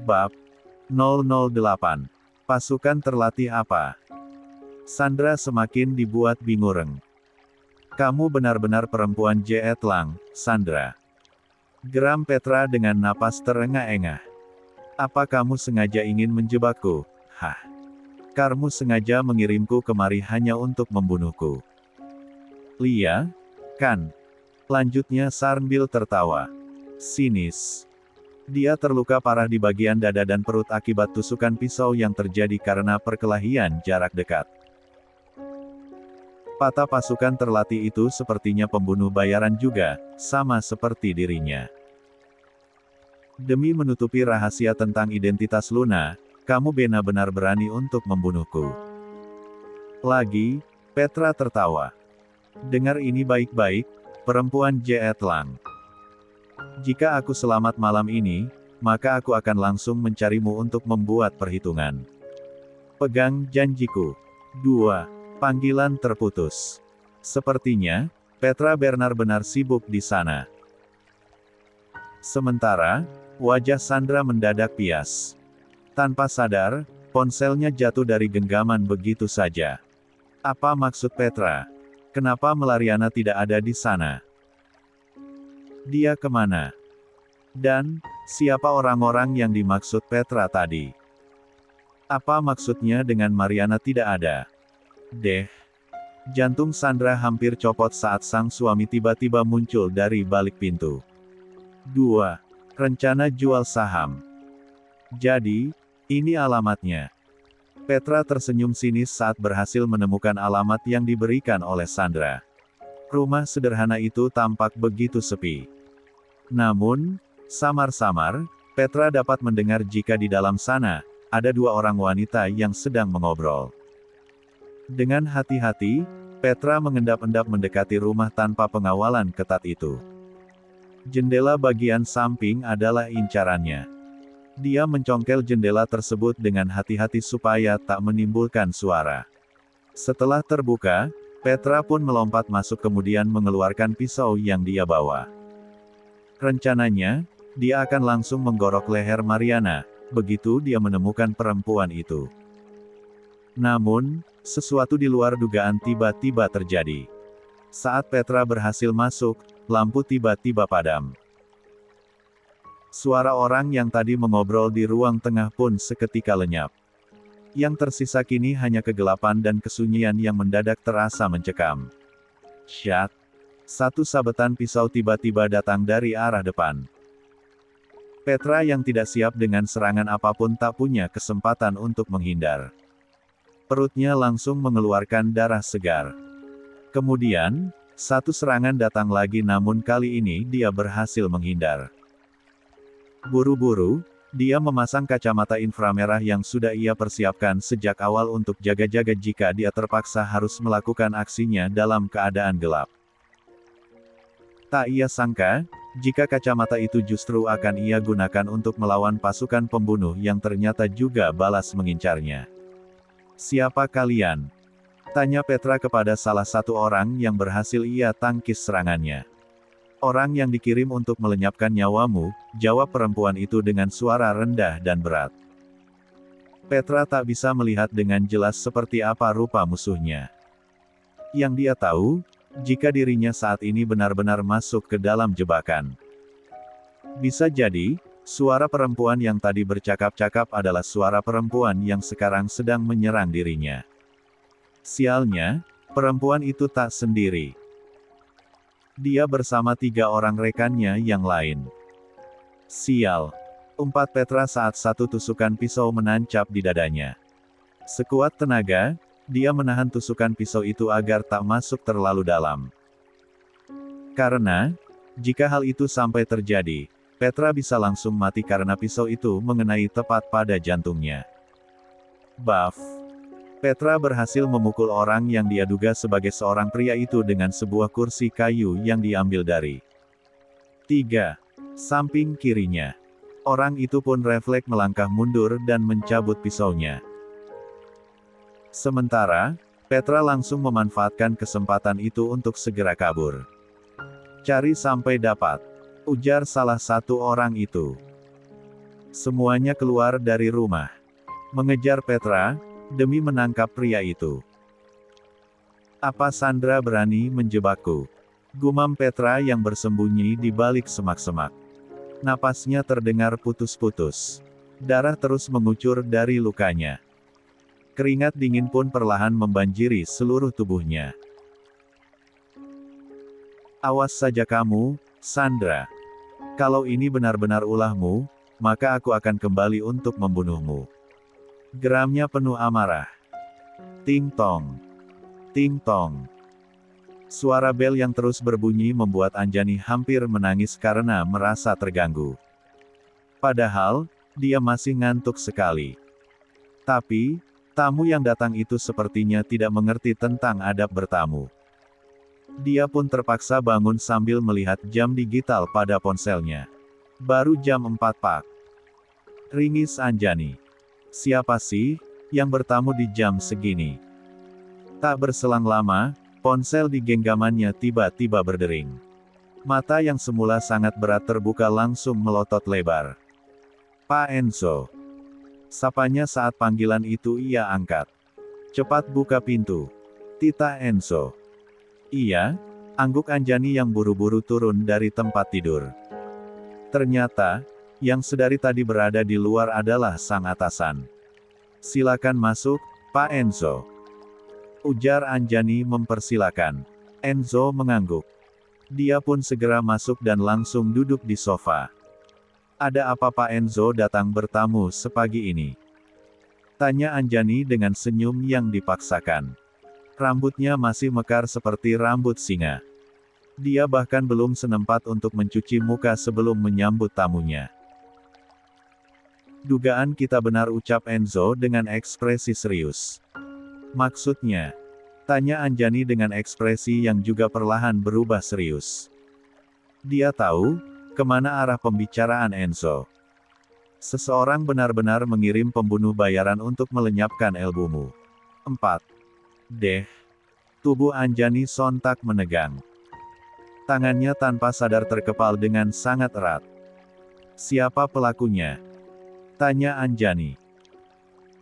Bab 008. Pasukan terlatih apa? Sandra semakin dibuat bingung. Kamu benar-benar perempuan Jetlang, Sandra. Geram Petra dengan napas terengah-engah. Apa kamu sengaja ingin menjebakku? Hah? Kamu sengaja mengirimku kemari hanya untuk membunuhku. Lia? Kan? Lanjutnya Sarnbil tertawa. Sinis. Dia terluka parah di bagian dada dan perut akibat tusukan pisau yang terjadi karena perkelahian jarak dekat. Patah pasukan terlatih itu sepertinya pembunuh bayaran juga, sama seperti dirinya. Demi menutupi rahasia tentang identitas Luna, kamu benar-benar berani untuk membunuhku. Lagi, Petra tertawa. Dengar ini baik-baik, perempuan Jetlang. Jika aku selamat malam ini, maka aku akan langsung mencarimu untuk membuat perhitungan. Pegang janjiku. 2. Panggilan terputus. Sepertinya, Petra benar-benar sibuk di sana. Sementara, wajah Sandra mendadak pias. Tanpa sadar, ponselnya jatuh dari genggaman begitu saja. Apa maksud Petra? Kenapa Melariana tidak ada di sana? Dia kemana? Dan, siapa orang-orang yang dimaksud Petra tadi? Apa maksudnya dengan Mariana tidak ada? Jantung Sandra hampir copot saat sang suami tiba-tiba muncul dari balik pintu. 2. Rencana jual saham. Jadi, ini alamatnya. Petra tersenyum sinis saat berhasil menemukan alamat yang diberikan oleh Sandra. Rumah sederhana itu tampak begitu sepi. Namun, samar-samar, Petra dapat mendengar jika di dalam sana, ada 2 orang wanita yang sedang mengobrol. Dengan hati-hati, Petra mengendap-endap mendekati rumah tanpa pengawalan ketat itu. Jendela bagian samping adalah incarannya. Dia mencongkel jendela tersebut dengan hati-hati supaya tak menimbulkan suara. Setelah terbuka, Petra pun melompat masuk kemudian mengeluarkan pisau yang dia bawa. Rencananya, dia akan langsung menggorok leher Mariana, begitu dia menemukan perempuan itu. Namun, sesuatu di luar dugaan tiba-tiba terjadi. Saat Petra berhasil masuk, lampu tiba-tiba padam. Suara orang yang tadi mengobrol di ruang tengah pun seketika lenyap. Yang tersisa kini hanya kegelapan dan kesunyian yang mendadak terasa mencekam. Syat! Satu sabetan pisau tiba-tiba datang dari arah depan. Petra yang tidak siap dengan serangan apapun tak punya kesempatan untuk menghindar. Perutnya langsung mengeluarkan darah segar. Kemudian, satu serangan datang lagi namun kali ini dia berhasil menghindar. Buru-buru, dia memasang kacamata inframerah yang sudah ia persiapkan sejak awal untuk jaga-jaga jika dia terpaksa harus melakukan aksinya dalam keadaan gelap. Tak ia sangka, jika kacamata itu justru akan ia gunakan untuk melawan pasukan pembunuh yang ternyata juga balas mengincarnya. Siapa kalian? Tanya Petra kepada salah satu orang yang berhasil ia tangkis serangannya. Orang yang dikirim untuk melenyapkan nyawamu, jawab perempuan itu dengan suara rendah dan berat. Petra tak bisa melihat dengan jelas seperti apa rupa musuhnya. Yang dia tahu, jika dirinya saat ini benar-benar masuk ke dalam jebakan. Bisa jadi, suara perempuan yang tadi bercakap-cakap adalah suara perempuan yang sekarang sedang menyerang dirinya. Sialnya, perempuan itu tak sendiri. Dia bersama 3 orang rekannya yang lain. Sial! Umpat Petra saat satu tusukan pisau menancap di dadanya. Sekuat tenaga, dia menahan tusukan pisau itu agar tak masuk terlalu dalam. Karena, jika hal itu sampai terjadi, Petra bisa langsung mati karena pisau itu mengenai tepat pada jantungnya. Baf! Petra berhasil memukul orang yang dia duga sebagai seorang pria itu dengan sebuah kursi kayu yang diambil dari 3. Samping kirinya. Orang itu pun refleks melangkah mundur dan mencabut pisaunya. Sementara, Petra langsung memanfaatkan kesempatan itu untuk segera kabur. Cari sampai dapat, ujar salah satu orang itu. Semuanya keluar dari rumah. Mengejar Petra, demi menangkap pria itu. Apa Sandra berani menjebakku? Gumam Petra yang bersembunyi di balik semak-semak. Napasnya terdengar putus-putus. Darah terus mengucur dari lukanya. Keringat dingin pun perlahan membanjiri seluruh tubuhnya. Awas saja kamu, Sandra. Kalau ini benar-benar ulahmu, maka aku akan kembali untuk membunuhmu. Geramnya penuh amarah. Ting tong. Ting tong. Suara bel yang terus berbunyi membuat Anjani hampir menangis karena merasa terganggu. Padahal, dia masih ngantuk sekali. Tapi, tamu yang datang itu sepertinya tidak mengerti tentang adab bertamu. Dia pun terpaksa bangun sambil melihat jam digital pada ponselnya. Baru jam 4 pak. Ringis Anjani. Siapa sih, yang bertamu di jam segini? Tak berselang lama, ponsel di genggamannya tiba-tiba berdering. Mata yang semula sangat berat terbuka langsung melotot lebar. Pak Enzo. Sapanya saat panggilan itu ia angkat. Cepat buka pintu. Tita Enzo. Iya, angguk Anjani yang buru-buru turun dari tempat tidur. Ternyata, yang sedari tadi berada di luar adalah sang atasan. Silakan masuk, Pak Enzo. Ujar Anjani mempersilakan. Enzo mengangguk. Dia pun segera masuk dan langsung duduk di sofa. Ada apa Pak Enzo datang bertamu sepagi ini? Tanya Anjani dengan senyum yang dipaksakan. Rambutnya masih mekar seperti rambut singa. Dia bahkan belum senempat untuk mencuci muka sebelum menyambut tamunya. Dugaan kita benar, ucap Enzo dengan ekspresi serius. Maksudnya? Tanya Anjani dengan ekspresi yang juga perlahan berubah serius. Dia tahu kemana arah pembicaraan Enzo. Seseorang benar-benar mengirim pembunuh bayaran untuk melenyapkan ilmumu. 4. Deh. Tubuh Anjani sontak menegang. Tangannya tanpa sadar terkepal dengan sangat erat. Siapa pelakunya? Tanya Anjani.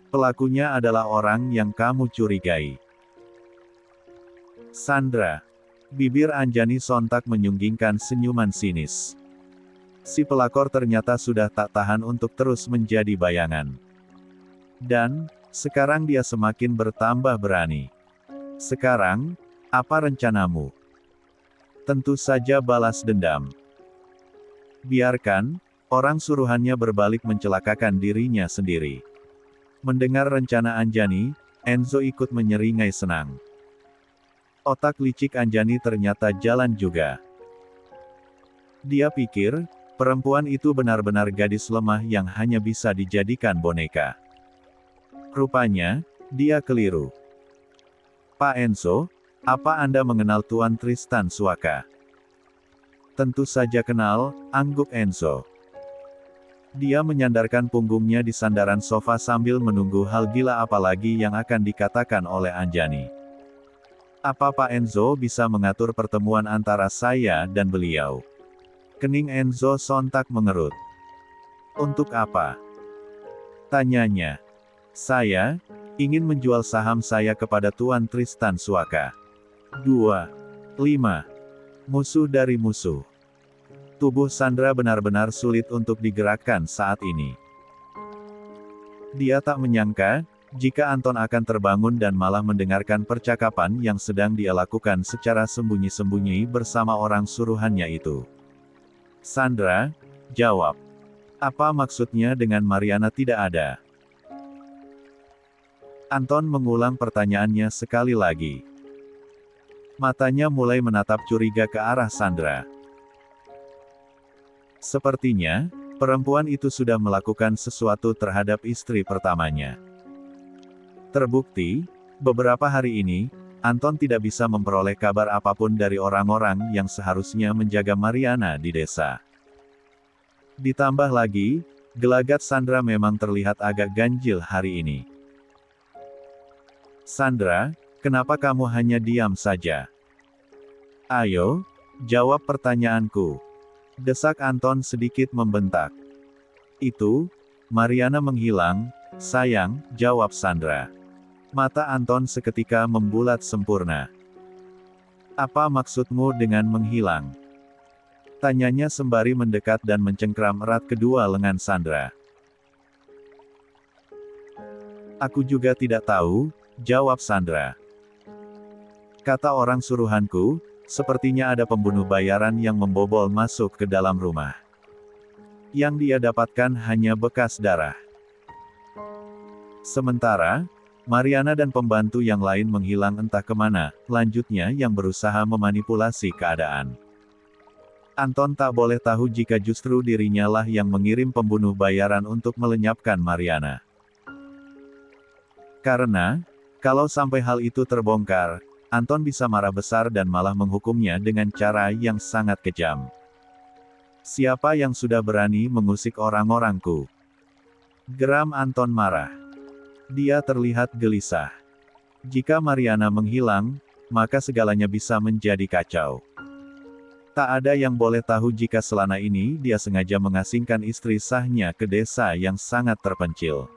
Pelakunya adalah orang yang kamu curigai. Sandra. Bibir Anjani sontak menyunggingkan senyuman sinis. Si pelakor ternyata sudah tak tahan untuk terus menjadi bayangan. Dan, sekarang dia semakin bertambah berani. Sekarang, apa rencanamu? Tentu saja balas dendam. Biarkan orang suruhannya berbalik mencelakakan dirinya sendiri. Mendengar rencana Anjani, Enzo ikut menyeringai senang. Otak licik Anjani ternyata jalan juga. Dia pikir, perempuan itu benar-benar gadis lemah yang hanya bisa dijadikan boneka. Rupanya, dia keliru. Pak Enzo, apa Anda mengenal Tuan Tristan Suaka? Tentu saja kenal, angguk Enzo. Dia menyandarkan punggungnya di sandaran sofa sambil menunggu hal gila apa lagi yang akan dikatakan oleh Anjani. Apa Pak Enzo bisa mengatur pertemuan antara saya dan beliau? Kening Enzo sontak mengerut. Untuk apa? Tanyanya. Saya ingin menjual saham saya kepada Tuan Tristan Suaka. 2. 5. Musuh dari musuh. Tubuh Sandra benar-benar sulit untuk digerakkan saat ini. Dia tak menyangka, jika Anton akan terbangun dan malah mendengarkan percakapan yang sedang dia lakukan secara sembunyi-sembunyi bersama orang suruhannya itu. Sandra, jawab. Apa maksudnya dengan Mariana tidak ada? Anton mengulang pertanyaannya sekali lagi. Matanya mulai menatap curiga ke arah Sandra. Sepertinya, perempuan itu sudah melakukan sesuatu terhadap istri pertamanya. Terbukti, beberapa hari ini, Anton tidak bisa memperoleh kabar apapun dari orang-orang yang seharusnya menjaga Mariana di desa. Ditambah lagi, gelagat Sandra memang terlihat agak ganjil hari ini. Sandra, kenapa kamu hanya diam saja? Ayo, jawab pertanyaanku. Desak Anton sedikit membentak. Itu, Mariana menghilang, sayang, jawab Sandra. Mata Anton seketika membulat sempurna. Apa maksudmu dengan menghilang? Tanyanya sembari mendekat dan mencengkram erat kedua lengan Sandra. Aku juga tidak tahu, jawab Sandra. Kata orang suruhanku, sepertinya ada pembunuh bayaran yang membobol masuk ke dalam rumah. Yang dia dapatkan hanya bekas darah. Sementara, Mariana dan pembantu yang lain menghilang entah kemana, lanjutnya yang berusaha memanipulasi keadaan. Anton tak boleh tahu jika justru dirinya lah yang mengirim pembunuh bayaran untuk melenyapkan Mariana. Karena, kalau sampai hal itu terbongkar, Anton bisa marah besar dan malah menghukumnya dengan cara yang sangat kejam. Siapa yang sudah berani mengusik orang-orangku? Geram Anton marah. Dia terlihat gelisah. Jika Mariana menghilang, maka segalanya bisa menjadi kacau. Tak ada yang boleh tahu jika selama ini dia sengaja mengasingkan istri sahnya ke desa yang sangat terpencil.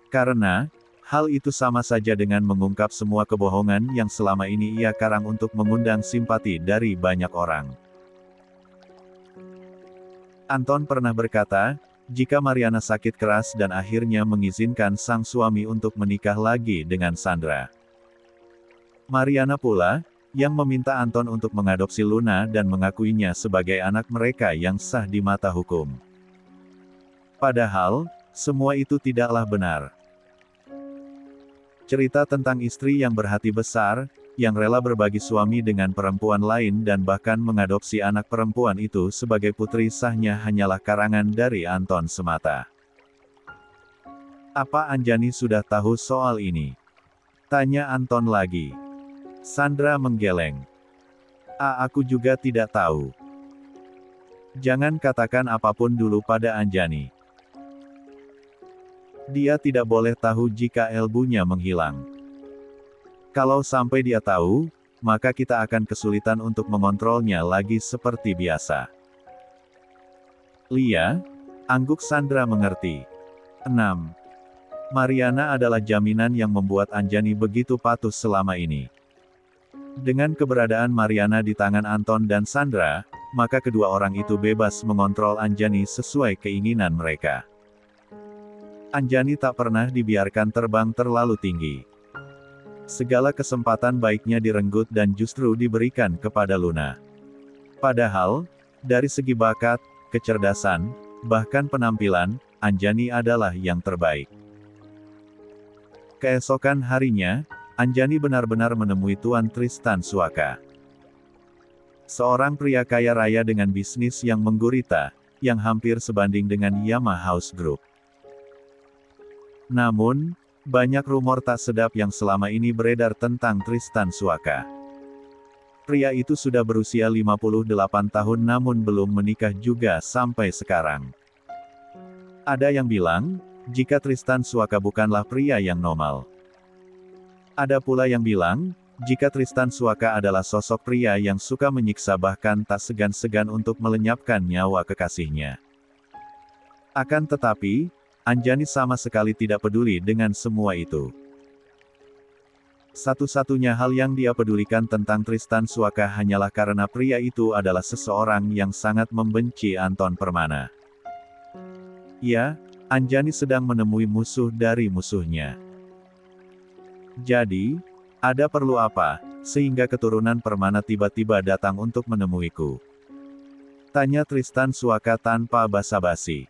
Karena, hal itu sama saja dengan mengungkap semua kebohongan yang selama ini ia karang untuk mengundang simpati dari banyak orang. Anton pernah berkata, jika Mariana sakit keras dan akhirnya mengizinkan sang suami untuk menikah lagi dengan Sandra. Mariana pula, yang meminta Anton untuk mengadopsi Luna dan mengakuinya sebagai anak mereka yang sah di mata hukum. Padahal, semua itu tidaklah benar. Cerita tentang istri yang berhati besar, yang rela berbagi suami dengan perempuan lain dan bahkan mengadopsi anak perempuan itu sebagai putri sahnya hanyalah karangan dari Anton semata. Apa Anjani sudah tahu soal ini? Tanya Anton lagi. Sandra menggeleng. Aku juga tidak tahu. Jangan katakan apapun dulu pada Anjani. Dia tidak boleh tahu jika ilmunya menghilang. Kalau sampai dia tahu, maka kita akan kesulitan untuk mengontrolnya lagi seperti biasa. Lia, angguk Sandra mengerti. 6. Mariana adalah jaminan yang membuat Anjani begitu patuh selama ini. Dengan keberadaan Mariana di tangan Anton dan Sandra, maka kedua orang itu bebas mengontrol Anjani sesuai keinginan mereka. Anjani tak pernah dibiarkan terbang terlalu tinggi. Segala kesempatan baiknya direnggut dan justru diberikan kepada Luna. Padahal, dari segi bakat, kecerdasan, bahkan penampilan, Anjani adalah yang terbaik. Keesokan harinya, Anjani benar-benar menemui Tuan Tristan Suaka. Seorang pria kaya raya dengan bisnis yang menggurita, yang hampir sebanding dengan Yamaha House Group. Namun, banyak rumor tak sedap yang selama ini beredar tentang Tristan Suaka. Pria itu sudah berusia 58 tahun namun belum menikah juga sampai sekarang. Ada yang bilang, jika Tristan Suaka bukanlah pria yang normal. Ada pula yang bilang, jika Tristan Suaka adalah sosok pria yang suka menyiksa bahkan tak segan-segan untuk melenyapkan nyawa kekasihnya. Akan tetapi, Anjani sama sekali tidak peduli dengan semua itu. Satu-satunya hal yang dia pedulikan tentang Tristan Suaka hanyalah karena pria itu adalah seseorang yang sangat membenci Anton Permana. Ya, Anjani sedang menemui musuh dari musuhnya. Jadi, ada perlu apa, sehingga keturunan Permana tiba-tiba datang untuk menemuiku? Tanya Tristan Suaka tanpa basa-basi.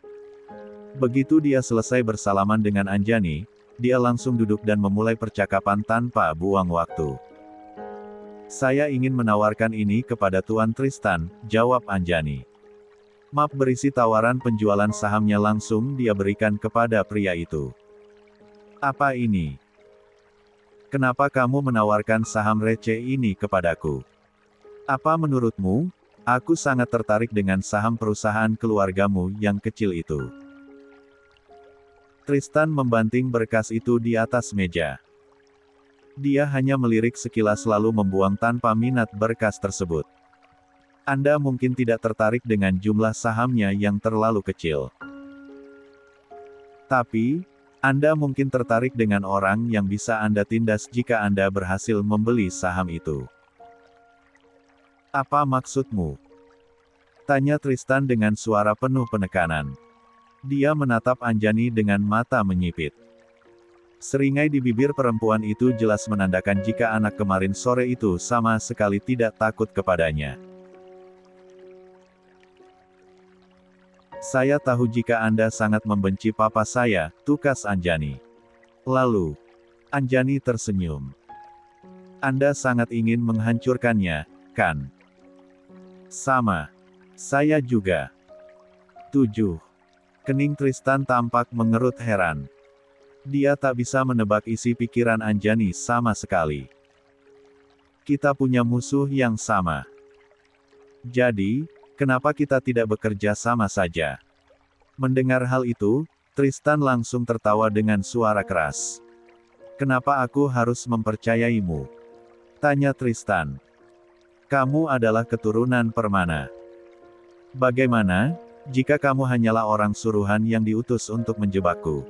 Begitu dia selesai bersalaman dengan Anjani, dia langsung duduk dan memulai percakapan tanpa buang waktu. Saya ingin menawarkan ini kepada Tuan Tristan, jawab Anjani. Map berisi tawaran penjualan sahamnya langsung dia berikan kepada pria itu. Apa ini? Kenapa kamu menawarkan saham receh ini kepadaku? Apa menurutmu, aku sangat tertarik dengan saham perusahaan keluargamu yang kecil itu. Tristan membanting berkas itu di atas meja. Dia hanya melirik sekilas lalu membuang tanpa minat berkas tersebut. Anda mungkin tidak tertarik dengan jumlah sahamnya yang terlalu kecil. Tapi, Anda mungkin tertarik dengan orang yang bisa Anda tindas jika Anda berhasil membeli saham itu. Apa maksudmu? Tanya Tristan dengan suara penuh penekanan. Dia menatap Anjani dengan mata menyipit. Seringai di bibir perempuan itu jelas menandakan jika anak kemarin sore itu sama sekali tidak takut kepadanya. Saya tahu jika Anda sangat membenci papa saya, tukas Anjani. Lalu, Anjani tersenyum. Anda sangat ingin menghancurkannya, kan? Sama. Saya juga. 7. Kening Tristan tampak mengerut heran. Dia tak bisa menebak isi pikiran Anjani sama sekali. Kita punya musuh yang sama. Jadi, kenapa kita tidak bekerja sama saja? Mendengar hal itu, Tristan langsung tertawa dengan suara keras. Kenapa aku harus mempercayaimu? Tanya Tristan. Kamu adalah keturunan Permana. Bagaimana, jika kamu hanyalah orang suruhan yang diutus untuk menjebakku?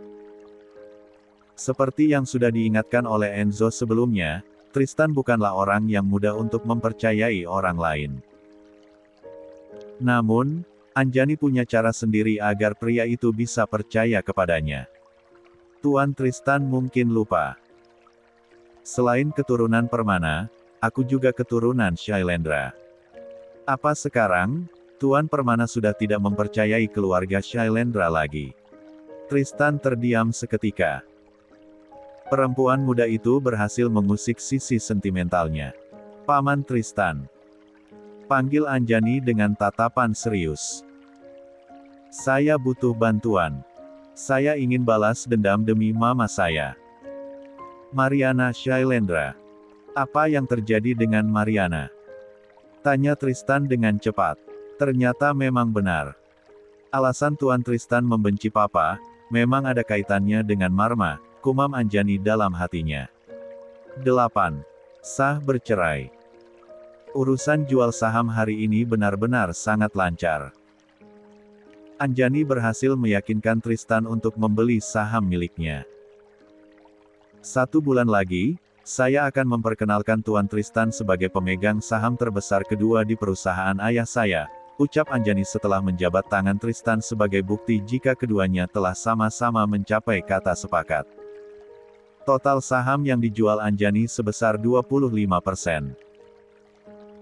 Seperti yang sudah diingatkan oleh Enzo sebelumnya, Tristan bukanlah orang yang mudah untuk mempercayai orang lain. Namun, Anjani punya cara sendiri agar pria itu bisa percaya kepadanya. Tuan Tristan mungkin lupa. Selain keturunan Permana, aku juga keturunan Shailendra. Apa sekarang, Tuan Permana sudah tidak mempercayai keluarga Shailendra lagi? Tristan terdiam seketika. Perempuan muda itu berhasil mengusik sisi sentimentalnya. Paman Tristan. Panggil Anjani dengan tatapan serius. Saya butuh bantuan. Saya ingin balas dendam demi mama saya. Mariana Shailendra. Apa yang terjadi dengan Mariana? Tanya Tristan dengan cepat. Ternyata memang benar. Alasan Tuan Tristan membenci papa, memang ada kaitannya dengan Marma, kumam Anjani dalam hatinya. 8. Sah bercerai. Urusan jual saham hari ini benar-benar sangat lancar. Anjani berhasil meyakinkan Tristan untuk membeli saham miliknya. 1 bulan lagi, saya akan memperkenalkan Tuan Tristan sebagai pemegang saham terbesar kedua di perusahaan ayah saya, ucap Anjani setelah menjabat tangan Tristan sebagai bukti jika keduanya telah sama-sama mencapai kata sepakat. Total saham yang dijual Anjani sebesar 25%.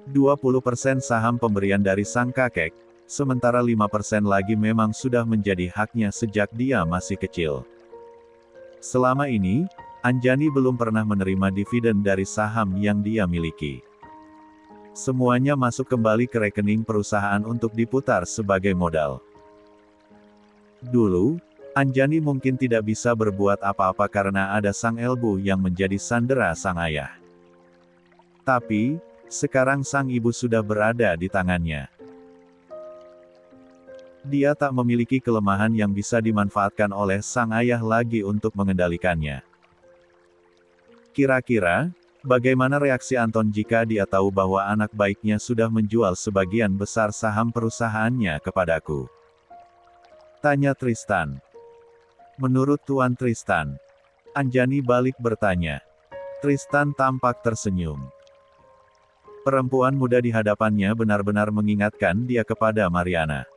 20% saham pemberian dari sang kakek, sementara 5% lagi memang sudah menjadi haknya sejak dia masih kecil. Selama ini, Anjani belum pernah menerima dividen dari saham yang dia miliki. Semuanya masuk kembali ke rekening perusahaan untuk diputar sebagai modal. Dulu, Anjani mungkin tidak bisa berbuat apa-apa karena ada sang Elbu yang menjadi sandera sang ayah. Tapi, sekarang sang ibu sudah berada di tangannya. Dia tak memiliki kelemahan yang bisa dimanfaatkan oleh sang ayah lagi untuk mengendalikannya. Kira-kira, bagaimana reaksi Anton jika dia tahu bahwa anak baiknya sudah menjual sebagian besar saham perusahaannya kepadaku? Tanya Tristan. Menurut Tuan Tristan. Anjani balik bertanya. Tristan tampak tersenyum. Perempuan muda di hadapannya benar-benar mengingatkan dia kepada Mariana.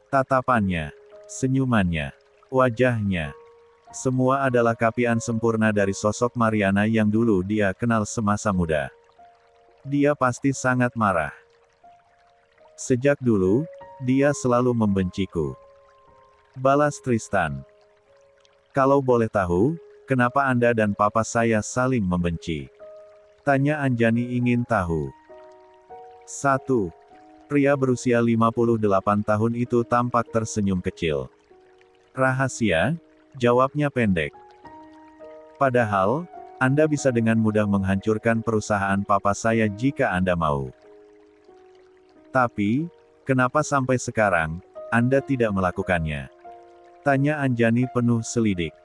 Tatapannya, senyumannya, wajahnya. Semua adalah kapian sempurna dari sosok Mariana yang dulu dia kenal semasa muda. Dia pasti sangat marah. Sejak dulu, dia selalu membenciku. Balas Tristan. Kalau boleh tahu, kenapa Anda dan papa saya saling membenci? Tanya Anjani ingin tahu. 1. Pria berusia 58 tahun itu tampak tersenyum kecil. Rahasia? Jawabnya pendek. Padahal, Anda bisa dengan mudah menghancurkan perusahaan papa saya jika Anda mau. Tapi, kenapa sampai sekarang, Anda tidak melakukannya? Tanya Anjani penuh selidik.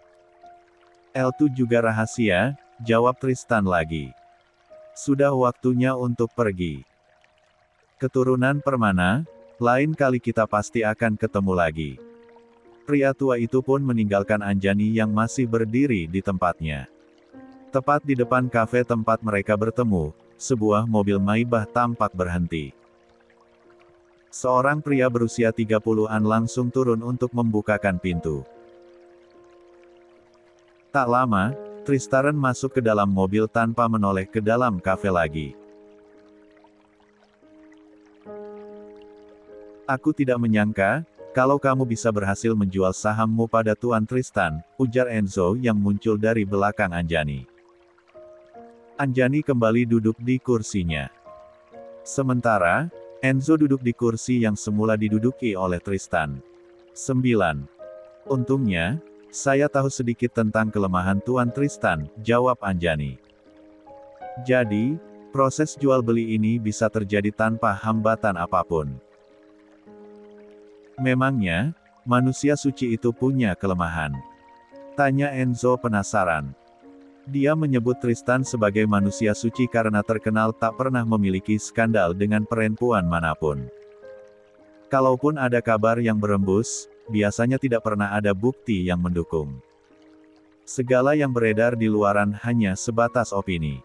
L2 juga rahasia, jawab Tristan lagi. Sudah waktunya untuk pergi. Keturunan Permana, lain kali kita pasti akan ketemu lagi. Pria tua itu pun meninggalkan Anjani yang masih berdiri di tempatnya. Tepat di depan kafe tempat mereka bertemu, sebuah mobil Maybach tampak berhenti. Seorang pria berusia 30-an langsung turun untuk membukakan pintu. Tak lama, Tristan masuk ke dalam mobil tanpa menoleh ke dalam kafe lagi. Aku tidak menyangka, kalau kamu bisa berhasil menjual sahammu pada Tuan Tristan, ujar Enzo yang muncul dari belakang Anjani. Anjani kembali duduk di kursinya. Sementara, Enzo duduk di kursi yang semula diduduki oleh Tristan. 9. Untungnya, saya tahu sedikit tentang kelemahan Tuan Tristan, jawab Anjani. Jadi, proses jual beli ini bisa terjadi tanpa hambatan apapun. Memangnya, manusia suci itu punya kelemahan? Tanya Enzo penasaran. Dia menyebut Tristan sebagai manusia suci karena terkenal tak pernah memiliki skandal dengan perempuan manapun. Kalaupun ada kabar yang berembus, biasanya tidak pernah ada bukti yang mendukung. Segala yang beredar di luaran hanya sebatas opini.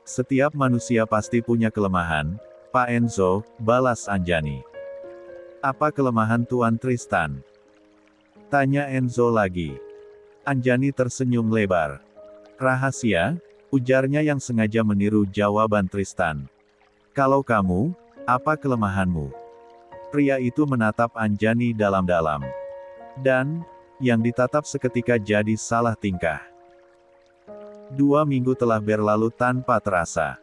Setiap manusia pasti punya kelemahan, Pak Enzo, balas Anjani. Apa kelemahan Tuan Tristan? Tanya Enzo lagi. Anjani tersenyum lebar. Rahasia, ujarnya yang sengaja meniru jawaban Tristan. Kalau kamu, apa kelemahanmu? Pria itu menatap Anjani dalam-dalam. Dan, yang ditatap seketika jadi salah tingkah. 2 minggu telah berlalu tanpa terasa.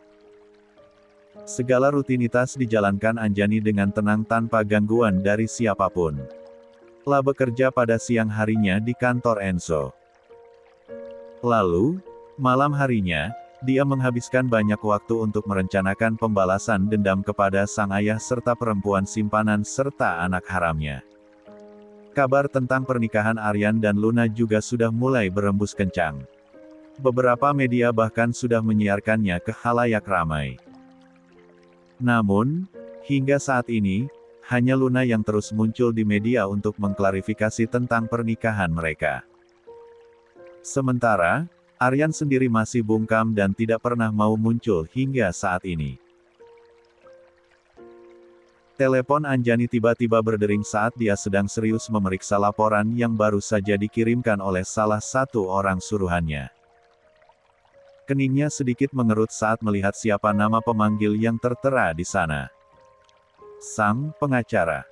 Segala rutinitas dijalankan Anjani dengan tenang tanpa gangguan dari siapapun. Lah bekerja pada siang harinya di kantor Enzo. Lalu, malam harinya, dia menghabiskan banyak waktu untuk merencanakan pembalasan dendam kepada sang ayah serta perempuan simpanan serta anak haramnya. Kabar tentang pernikahan Aryan dan Luna juga sudah mulai berembus kencang. Beberapa media bahkan sudah menyiarkannya ke khalayak ramai. Namun, hingga saat ini, hanya Luna yang terus muncul di media untuk mengklarifikasi tentang pernikahan mereka. Sementara, Aryan sendiri masih bungkam dan tidak pernah mau muncul hingga saat ini. Telepon Anjani tiba-tiba berdering saat dia sedang serius memeriksa laporan yang baru saja dikirimkan oleh salah satu orang suruhannya. Keningnya sedikit mengerut saat melihat siapa nama pemanggil yang tertera di sana. Sang pengacara.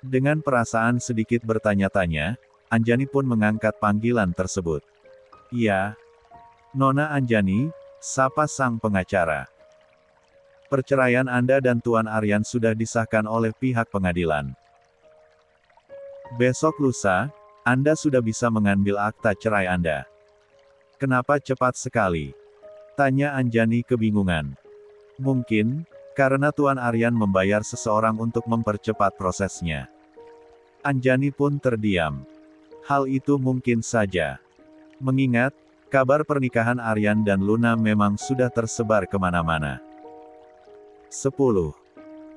Dengan perasaan sedikit bertanya-tanya, Anjani pun mengangkat panggilan tersebut. Ya, Nona Anjani, sapa sang pengacara. Perceraian Anda dan Tuan Aryan sudah disahkan oleh pihak pengadilan. Besok lusa, Anda sudah bisa mengambil akta cerai Anda. Kenapa cepat sekali? Tanya Anjani kebingungan. Mungkin, karena Tuan Aryan membayar seseorang untuk mempercepat prosesnya. Anjani pun terdiam. Hal itu mungkin saja. Mengingat, kabar pernikahan Aryan dan Luna memang sudah tersebar kemana-mana. 10.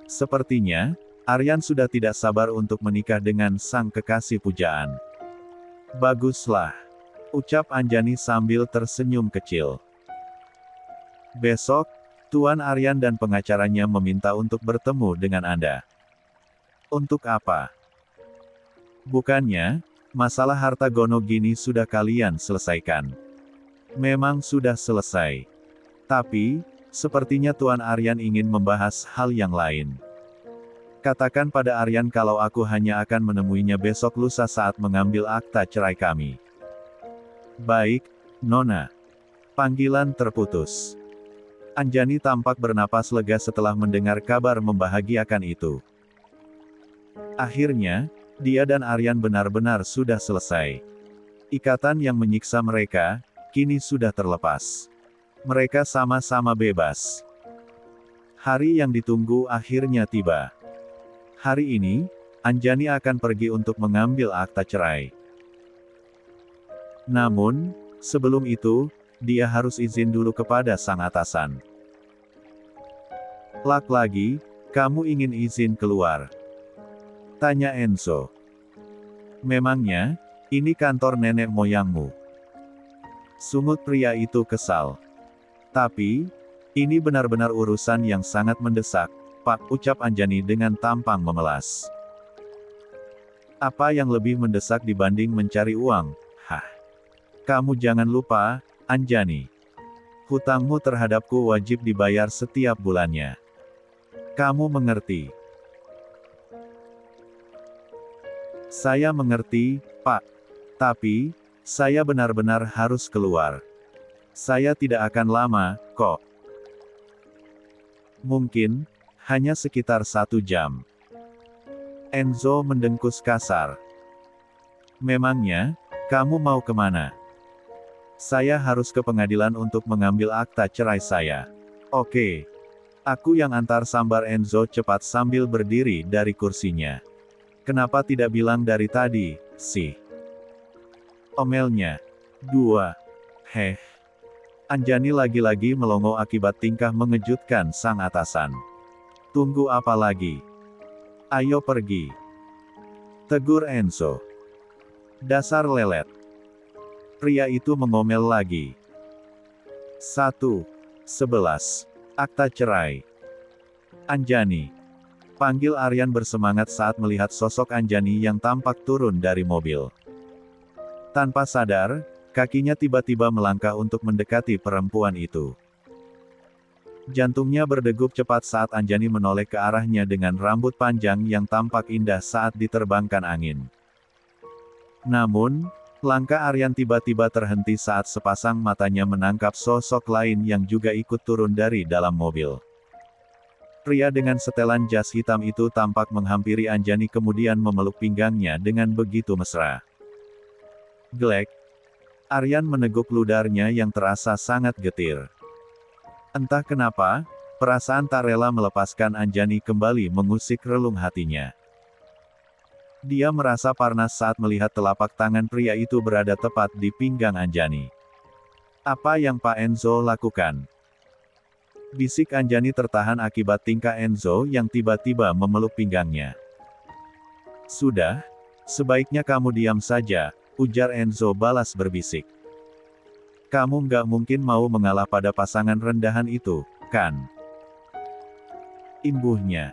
Sepertinya, Aryan sudah tidak sabar untuk menikah dengan sang kekasih pujaan. Baguslah. Ucap Anjani sambil tersenyum kecil. Besok, Tuan Aryan dan pengacaranya meminta untuk bertemu dengan Anda. Untuk apa? Bukannya, masalah harta gono gini sudah kalian selesaikan. Memang sudah selesai. Tapi, sepertinya Tuan Aryan ingin membahas hal yang lain. Katakan pada Aryan kalau aku hanya akan menemuinya besok lusa saat mengambil akta cerai kami. Baik, Nona. Panggilan terputus. Anjani tampak bernapas lega setelah mendengar kabar membahagiakan itu. Akhirnya, dia dan Aryan benar-benar sudah selesai. Ikatan yang menyiksa mereka, kini sudah terlepas. Mereka sama-sama bebas. Hari yang ditunggu akhirnya tiba. Hari ini, Anjani akan pergi untuk mengambil akta cerai. Namun, sebelum itu, dia harus izin dulu kepada sang atasan. Lagi, kamu ingin izin keluar? Tanya Enzo. Memangnya, ini kantor nenek moyangmu? Sungut pria itu kesal. Tapi, ini benar-benar urusan yang sangat mendesak, Pak, ucap Anjani dengan tampang memelas. Apa yang lebih mendesak dibanding mencari uang? Hah? Kamu jangan lupa, Anjani. Hutangmu terhadapku wajib dibayar setiap bulannya. Kamu mengerti? Saya mengerti, Pak. Tapi, saya benar-benar harus keluar. Saya tidak akan lama, kok. Mungkin, hanya sekitar 1 jam. Enzo mendengkus kasar. Memangnya, kamu mau kemana? Saya harus ke pengadilan untuk mengambil akta cerai saya. Oke. Aku yang antar, sambar Enzo cepat sambil berdiri dari kursinya. Kenapa tidak bilang dari tadi, sih? Omelnya. 2. Heh. Anjani lagi-lagi melongo akibat tingkah mengejutkan sang atasan. Tunggu apa lagi? Ayo pergi. Tegur Enzo. Dasar lelet. Pria itu mengomel lagi. 1:11. Akta cerai. Anjani. Panggil Aryan bersemangat saat melihat sosok Anjani yang tampak turun dari mobil. Tanpa sadar, kakinya tiba-tiba melangkah untuk mendekati perempuan itu. Jantungnya berdegup cepat saat Anjani menoleh ke arahnya dengan rambut panjang yang tampak indah saat diterbangkan angin. Namun, langkah Aryan tiba-tiba terhenti saat sepasang matanya menangkap sosok lain yang juga ikut turun dari dalam mobil. Pria dengan setelan jas hitam itu tampak menghampiri Anjani kemudian memeluk pinggangnya dengan begitu mesra. Glek. Aryan meneguk ludarnya yang terasa sangat getir. Entah kenapa, perasaan tak rela melepaskan Anjani kembali mengusik relung hatinya. Dia merasa panas saat melihat telapak tangan pria itu berada tepat di pinggang Anjani. Apa yang Pak Enzo lakukan? Bisik Anjani tertahan akibat tingkah Enzo yang tiba-tiba memeluk pinggangnya. Sudah, sebaiknya kamu diam saja, ujar Enzo balas berbisik. Kamu nggak mungkin mau mengalah pada pasangan rendahan itu, kan? Imbuhnya.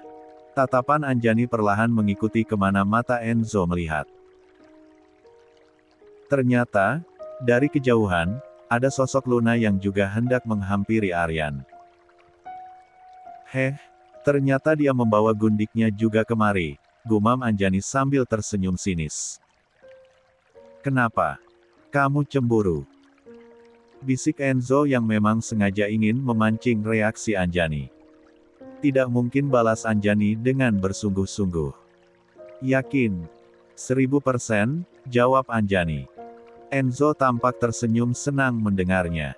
Tatapan Anjani perlahan mengikuti kemana mata Enzo melihat. Ternyata, dari kejauhan, ada sosok Luna yang juga hendak menghampiri Aryan. Heh, ternyata dia membawa gundiknya juga kemari, gumam Anjani sambil tersenyum sinis. Kenapa? Kamu cemburu? Bisik Enzo yang memang sengaja ingin memancing reaksi Anjani. Tidak mungkin, balas Anjani dengan bersungguh-sungguh. Yakin? 1000%, jawab Anjani. Enzo tampak tersenyum senang mendengarnya.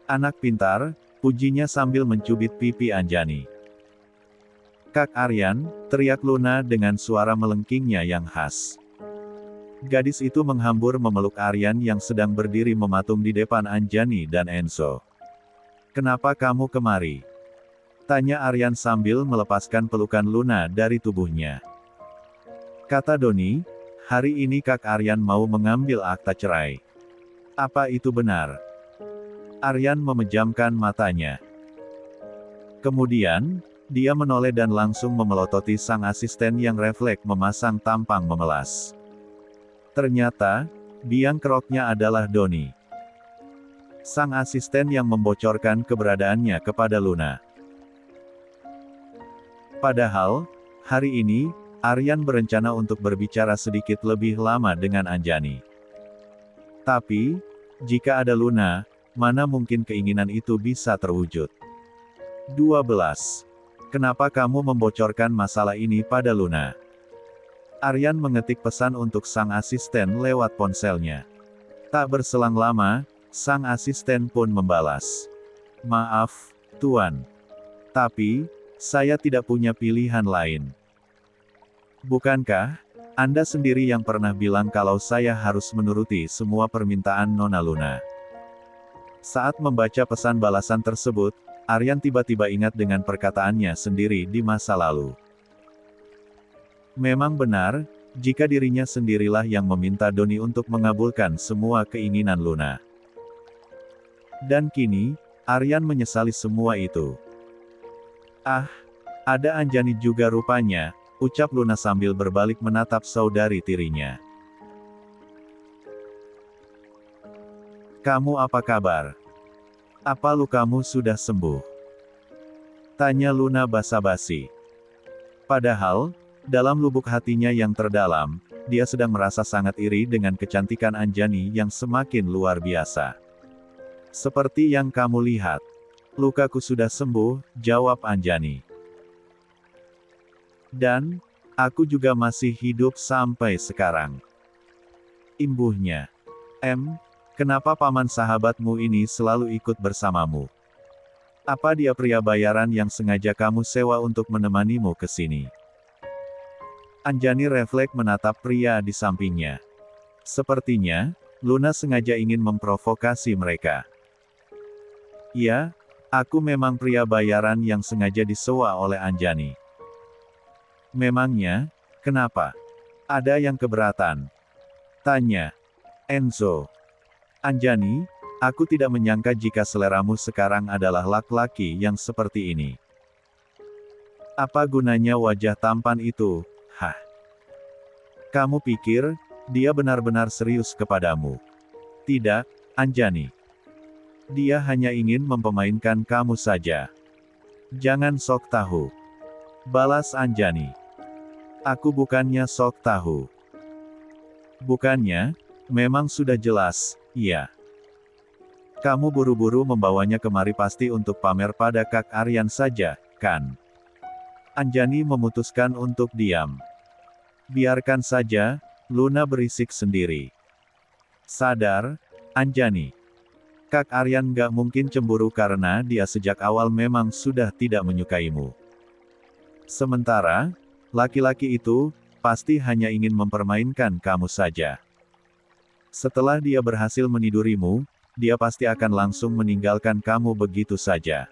Anak pintar, pujinya sambil mencubit pipi Anjani. Kak Aryan, teriak Luna dengan suara melengkingnya yang khas. Gadis itu menghambur memeluk Aryan yang sedang berdiri mematung di depan Anjani dan Enzo. Kenapa kamu kemari? Tanya Aryan sambil melepaskan pelukan Luna dari tubuhnya. Kata Doni, hari ini Kak Aryan mau mengambil akta cerai. Apa itu benar? Aryan memejamkan matanya. Kemudian, dia menoleh dan langsung memelototi sang asisten yang refleks memasang tampang memelas. Ternyata, biang keroknya adalah Doni. Sang asisten yang membocorkan keberadaannya kepada Luna. Padahal, hari ini, Aryan berencana untuk berbicara sedikit lebih lama dengan Anjani. Tapi, jika ada Luna, mana mungkin keinginan itu bisa terwujud. 12. Kenapa kamu membocorkan masalah ini pada Luna? Aryan mengetik pesan untuk sang asisten lewat ponselnya. Tak berselang lama, sang asisten pun membalas. Maaf, Tuan. Tapi, saya tidak punya pilihan lain. Bukankah Anda sendiri yang pernah bilang kalau saya harus menuruti semua permintaan Nona Luna? Saat membaca pesan balasan tersebut, Aryan tiba-tiba ingat dengan perkataannya sendiri di masa lalu. Memang benar, jika dirinya sendirilah yang meminta Doni untuk mengabulkan semua keinginan Luna. Dan kini, Aryan menyesali semua itu. Ah, ada Anjani juga rupanya, ucap Luna sambil berbalik menatap saudari tirinya. Kamu apa kabar? Apa lukamu sudah sembuh? Tanya Luna basa-basi. Padahal, dalam lubuk hatinya yang terdalam, dia sedang merasa sangat iri dengan kecantikan Anjani yang semakin luar biasa. Seperti yang kamu lihat. Lukaku sudah sembuh, jawab Anjani. Dan, aku juga masih hidup sampai sekarang. Imbuhnya. Kenapa paman sahabatmu ini selalu ikut bersamamu? Apa dia pria bayaran yang sengaja kamu sewa untuk menemanimu ke sini? Anjani refleks menatap pria di sampingnya. Sepertinya, Luna sengaja ingin memprovokasi mereka. Ya, aku memang pria bayaran yang sengaja disewa oleh Anjani. Memangnya, kenapa? Ada yang keberatan? Tanya Enzo. Anjani, aku tidak menyangka jika seleramu sekarang adalah laki-laki yang seperti ini. Apa gunanya wajah tampan itu? Hah? Kamu pikir, dia benar-benar serius kepadamu? Tidak, Anjani. Dia hanya ingin mempemainkan kamu saja. Jangan sok tahu. Balas Anjani. Aku bukannya sok tahu. Bukannya, memang sudah jelas, iya. Kamu buru-buru membawanya kemari pasti untuk pamer pada Kak Aryan saja, kan? Anjani memutuskan untuk diam. Biarkan saja, Luna berisik sendiri. Sadar, Anjani. Kak Aryan gak mungkin cemburu karena dia sejak awal memang sudah tidak menyukaimu. Sementara, laki-laki itu, pasti hanya ingin mempermainkan kamu saja. Setelah dia berhasil menidurimu, dia pasti akan langsung meninggalkan kamu begitu saja.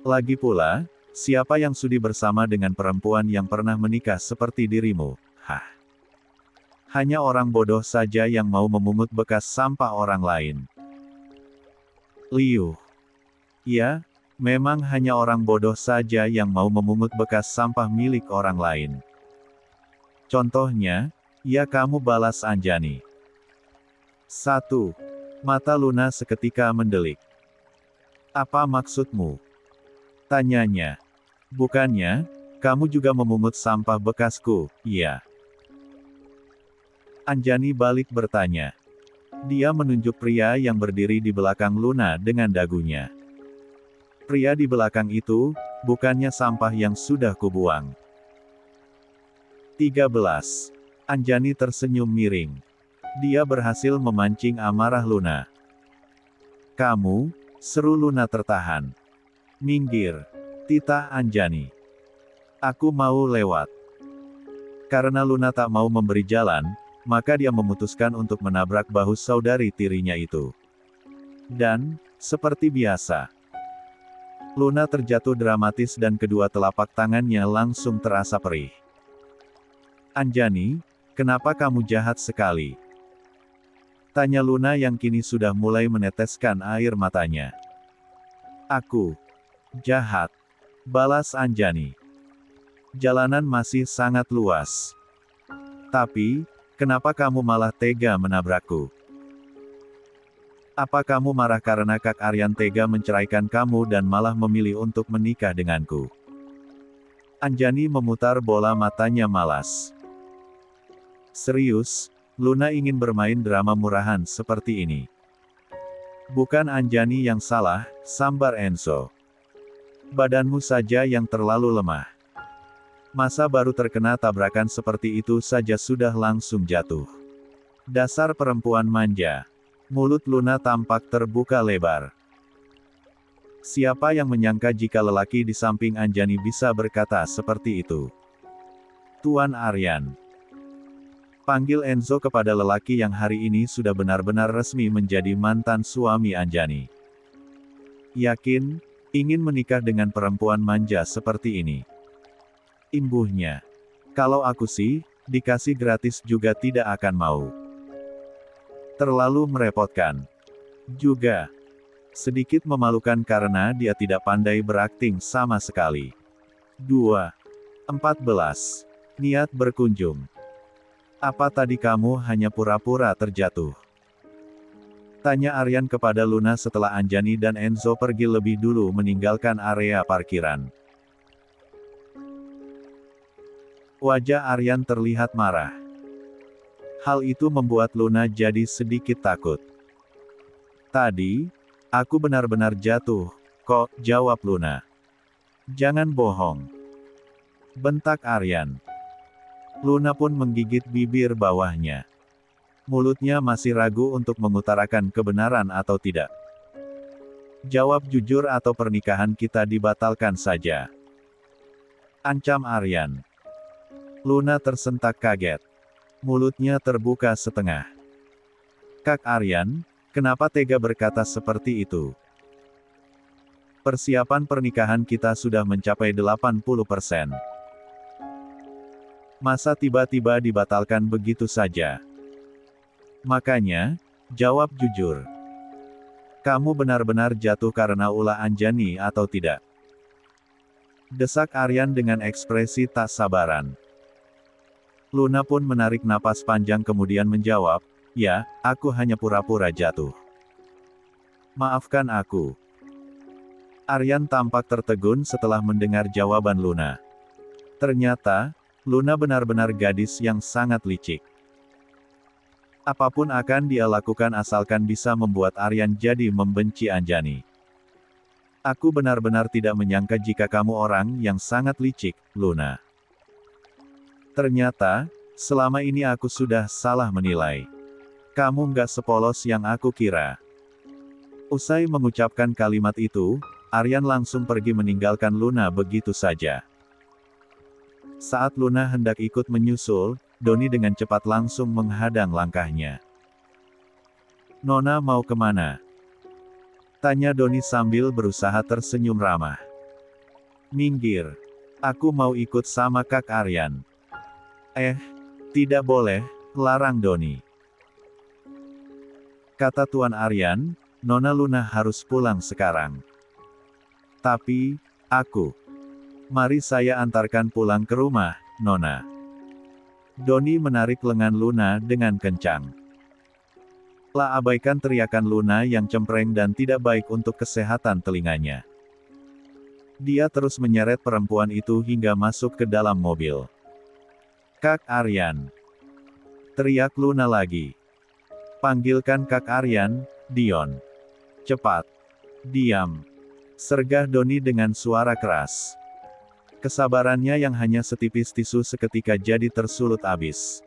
Lagi pula, siapa yang sudi bersama dengan perempuan yang pernah menikah seperti dirimu? Hah? Hanya orang bodoh saja yang mau memungut bekas sampah orang lain. Liu. Ya, memang hanya orang bodoh saja yang mau memungut bekas sampah milik orang lain. Contohnya, ya kamu, balas Anjani. 1. Mata Luna seketika mendelik. Apa maksudmu? Tanyanya. Bukannya, kamu juga memungut sampah bekasku, iya? Anjani balik bertanya. Dia menunjuk pria yang berdiri di belakang Luna dengan dagunya. Pria di belakang itu, bukannya sampah yang sudah kubuang. 13. Anjani tersenyum miring. Dia berhasil memancing amarah Luna. Kamu, seru Luna tertahan. Minggir. Titah Anjani. Aku mau lewat. Karena Luna tak mau memberi jalan, maka dia memutuskan untuk menabrak bahu saudari tirinya itu. Dan, seperti biasa, Luna terjatuh dramatis dan kedua telapak tangannya langsung terasa perih. Anjani, kenapa kamu jahat sekali? Tanya Luna yang kini sudah mulai meneteskan air matanya. Aku jahat, balas Anjani. Jalanan masih sangat luas. Tapi, kenapa kamu malah tega menabrakku? Apa kamu marah karena Kak Aryan tega menceraikan kamu dan malah memilih untuk menikah denganku? Anjani memutar bola matanya malas. Serius, Luna ingin bermain drama murahan seperti ini. Bukan Anjani yang salah, sambar Enzo. Badanmu saja yang terlalu lemah. Masa baru terkena tabrakan seperti itu saja sudah langsung jatuh. Dasar perempuan manja. Mulut Luna tampak terbuka lebar. Siapa yang menyangka jika lelaki di samping Anjani bisa berkata seperti itu? Tuan Aryan. Panggil Enzo kepada lelaki yang hari ini sudah benar-benar resmi menjadi mantan suami Anjani. Yakin, ingin menikah dengan perempuan manja seperti ini. Imbuhnya. Kalau aku sih, Dikasih gratis juga tidak akan mau. Terlalu merepotkan. Juga sedikit memalukan karena dia tidak pandai berakting sama sekali. 2. 14. Niat berkunjung. Apa tadi kamu hanya pura-pura terjatuh? Tanya Aryan kepada Luna setelah Anjani dan Enzo pergi lebih dulu meninggalkan area parkiran. Wajah Aryan terlihat marah. Hal itu membuat Luna jadi sedikit takut. Tadi, aku benar-benar jatuh, kok, jawab Luna. Jangan bohong. Bentak Aryan. Luna pun menggigit bibir bawahnya. Mulutnya masih ragu untuk mengutarakan kebenaran atau tidak. Jawab jujur atau pernikahan kita dibatalkan saja. Ancam Aryan. Luna tersentak kaget. Mulutnya terbuka setengah. Kak Aryan, kenapa tega berkata seperti itu? Persiapan pernikahan kita sudah mencapai 80%. Masa tiba-tiba dibatalkan begitu saja? Makanya, jawab jujur. Kamu benar-benar jatuh karena ulah Anjani atau tidak? Desak Aryan dengan ekspresi tak sabaran. Luna pun menarik napas panjang kemudian menjawab, ya, aku hanya pura-pura jatuh. Maafkan aku. Aryan tampak tertegun setelah mendengar jawaban Luna. Ternyata, Luna benar-benar gadis yang sangat licik. Apapun akan dia lakukan asalkan bisa membuat Aryan jadi membenci Anjani. Aku benar-benar tidak menyangka jika kamu orang yang sangat licik, Luna. Ternyata, selama ini aku sudah salah menilai. Kamu nggak sepolos yang aku kira. Usai mengucapkan kalimat itu, Aryan langsung pergi meninggalkan Luna begitu saja. Saat Luna hendak ikut menyusul, Doni dengan cepat langsung menghadang langkahnya. Nona mau kemana? Tanya Doni sambil berusaha tersenyum ramah. Minggir. Aku mau ikut sama Kak Aryan. Tidak boleh, larang Doni. Kata Tuan Aryan, Nona Luna harus pulang sekarang. Tapi, mari saya antarkan pulang ke rumah, Nona. Doni menarik lengan Luna dengan kencang. Lah abaikan teriakan Luna yang cempreng dan tidak baik untuk kesehatan telinganya. Dia terus menyeret perempuan itu hingga masuk ke dalam mobil. Kak Aryan. Teriak Luna lagi. Panggilkan Kak Aryan, Dion. Cepat. Diam. Sergah Doni dengan suara keras. Kesabarannya yang hanya setipis tisu seketika jadi tersulut abis.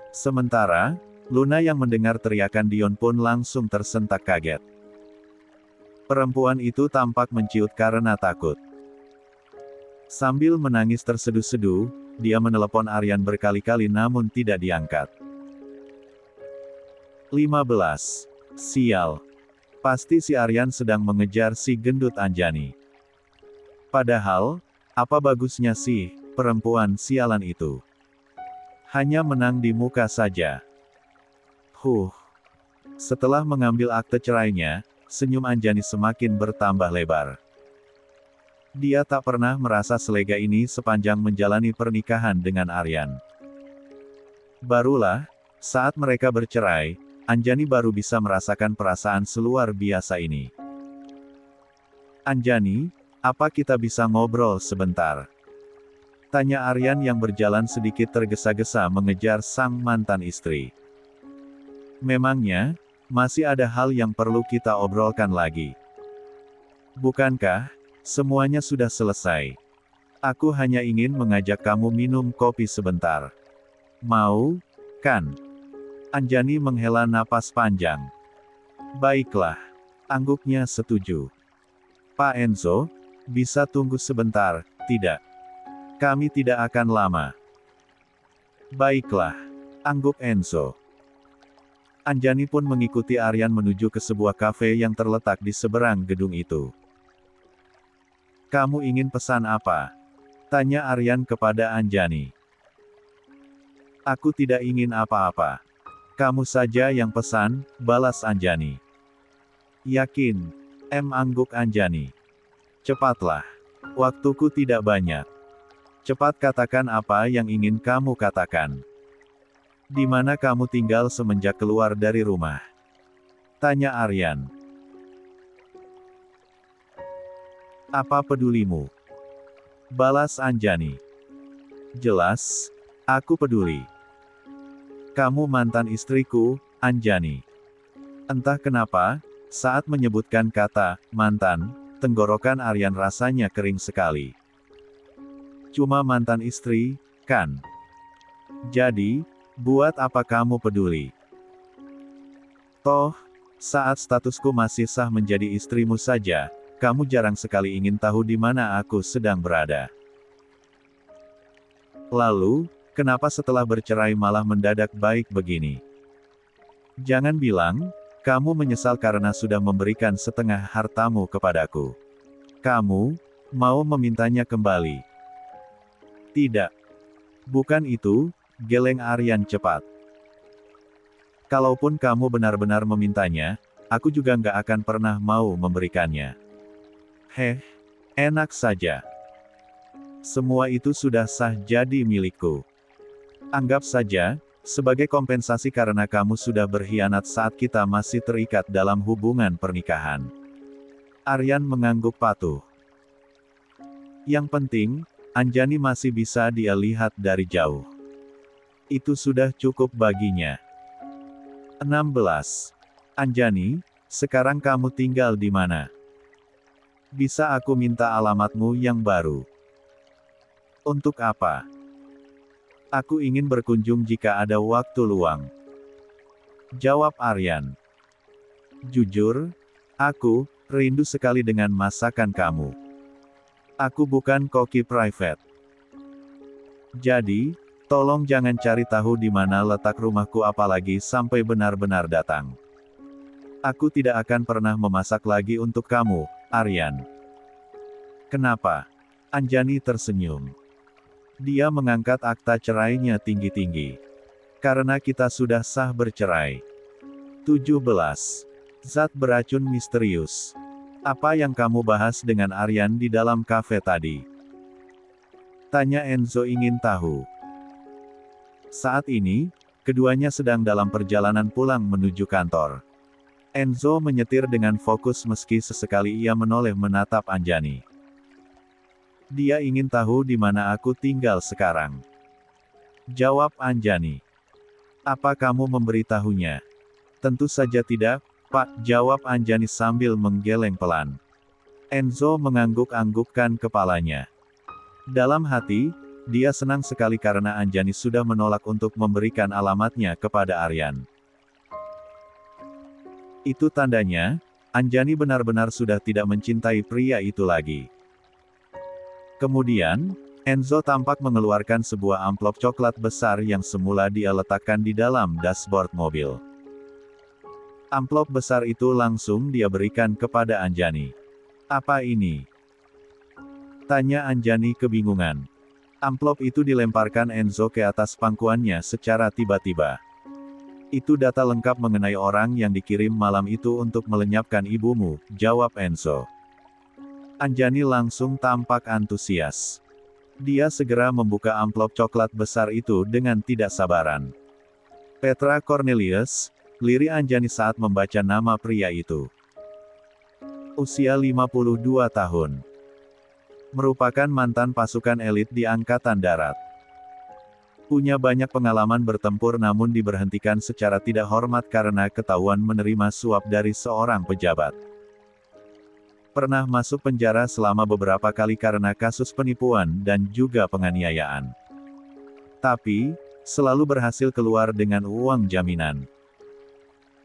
Sementara, Luna yang mendengar teriakan Dion pun langsung tersentak kaget. Perempuan itu tampak menciut karena takut. Sambil menangis terseduh-seduh, dia menelepon Aryan berkali-kali namun tidak diangkat. 15. Sial. Pasti si Aryan sedang mengejar si gendut Anjani. Padahal, apa bagusnya sih, perempuan sialan itu? Hanya menang di muka saja. Setelah mengambil akte cerainya, senyum Anjani semakin bertambah lebar. Dia tak pernah merasa selega ini sepanjang menjalani pernikahan dengan Aryan. Barulah, saat mereka bercerai, Anjani baru bisa merasakan perasaan seluar biasa ini. Anjani, apa kita bisa ngobrol sebentar? Tanya Aryan yang berjalan sedikit tergesa-gesa mengejar sang mantan istri. Memangnya, masih ada hal yang perlu kita obrolkan lagi? Bukankah semuanya sudah selesai? Aku hanya ingin mengajak kamu minum kopi sebentar. Mau, kan? Anjani menghela napas panjang. Baiklah. Angguknya setuju. Pak Enzo, bisa tunggu sebentar, tidak? Kami tidak akan lama. Baiklah. Angguk Enzo. Anjani pun mengikuti Aryan menuju ke sebuah kafe yang terletak di seberang gedung itu. Kamu ingin pesan apa? Tanya Aryan kepada Anjani. Aku tidak ingin apa-apa. Kamu saja yang pesan, balas Anjani. Yakin? Angguk Anjani. Cepatlah. Waktuku tidak banyak. Cepat katakan apa yang ingin kamu katakan. Di mana kamu tinggal semenjak keluar dari rumah? Tanya Aryan. Apa pedulimu? Balas Anjani. Jelas, aku peduli. Kamu mantan istriku, Anjani. Entah kenapa, saat menyebutkan kata mantan, tenggorokan Aryan rasanya kering sekali. Cuma mantan istri, kan? Jadi, buat apa kamu peduli? Toh, saat statusku masih sah menjadi istrimu saja, kamu jarang sekali ingin tahu di mana aku sedang berada. Lalu, kenapa setelah bercerai malah mendadak baik begini? Jangan bilang, kamu menyesal karena sudah memberikan setengah hartamu kepadaku. Kamu mau memintanya kembali? Tidak. Bukan itu, geleng Aryan cepat. Kalaupun kamu benar-benar memintanya, aku juga nggak akan pernah mau memberikannya. Enak saja. Semua itu sudah sah jadi milikku. Anggap saja, sebagai kompensasi karena kamu sudah berkhianat saat kita masih terikat dalam hubungan pernikahan. Aryan mengangguk patuh. Yang penting, Anjani masih bisa dia lihat dari jauh. Itu sudah cukup baginya. 16. Anjani, sekarang kamu tinggal di mana? Bisa aku minta alamatmu yang baru? Untuk apa? Aku ingin berkunjung jika ada waktu luang. Jawab Aryan. Jujur, aku rindu sekali dengan masakan kamu. Aku bukan koki private. Jadi, tolong jangan cari tahu di mana letak rumahku apalagi sampai benar-benar datang. Aku tidak akan pernah memasak lagi untuk kamu, Aryan. Kenapa? Anjani tersenyum. Dia mengangkat akta cerainya tinggi-tinggi. Karena kita sudah sah bercerai. 17. Zat beracun misterius. Apa yang kamu bahas dengan Aryan di dalam kafe tadi? Tanya Enzo ingin tahu. Saat ini, keduanya sedang dalam perjalanan pulang menuju kantor. Enzo menyetir dengan fokus meski sesekali ia menoleh menatap Anjani. Dia ingin tahu di mana aku tinggal sekarang. Jawab Anjani. Apa kamu memberitahunya? Tentu saja tidak, Pak, jawab Anjani sambil menggeleng pelan. Enzo mengangguk-anggukkan kepalanya. Dalam hati, dia senang sekali karena Anjani sudah menolak untuk memberikan alamatnya kepada Aryan. Itu tandanya, Anjani benar-benar sudah tidak mencintai pria itu lagi. Kemudian, Enzo tampak mengeluarkan sebuah amplop coklat besar yang semula dia letakkan di dalam dashboard mobil. Amplop besar itu langsung dia berikan kepada Anjani. Apa ini? Tanya Anjani kebingungan. Amplop itu dilemparkan Enzo ke atas pangkuannya secara tiba-tiba. Itu data lengkap mengenai orang yang dikirim malam itu untuk melenyapkan ibumu, jawab Enzo. Anjani langsung tampak antusias. Dia segera membuka amplop coklat besar itu dengan tidak sabaran. Petra Cornelius, lirik Anjani saat membaca nama pria itu. Usia 52 tahun. Merupakan mantan pasukan elit di Angkatan Darat. Punya banyak pengalaman bertempur namun diberhentikan secara tidak hormat karena ketahuan menerima suap dari seorang pejabat. Pernah masuk penjara selama beberapa kali karena kasus penipuan dan juga penganiayaan. Tapi, selalu berhasil keluar dengan uang jaminan.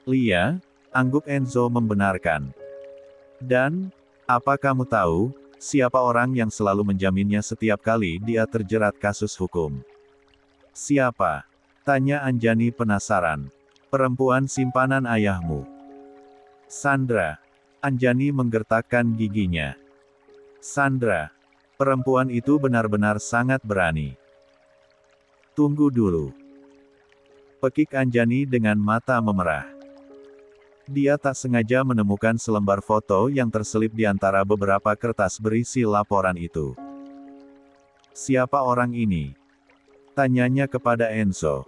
Lia, angguk Enzo membenarkan. Dan, apa kamu tahu, siapa orang yang selalu menjaminnya setiap kali dia terjerat kasus hukum? Siapa? Tanya Anjani penasaran. Perempuan simpanan ayahmu. Sandra. Anjani menggertakkan giginya. Sandra. Perempuan itu benar-benar sangat berani. Tunggu dulu. Pekik Anjani dengan mata memerah. Dia tak sengaja menemukan selembar foto yang terselip di antara beberapa kertas berisi laporan itu. Siapa orang ini? Tanyanya kepada Enzo.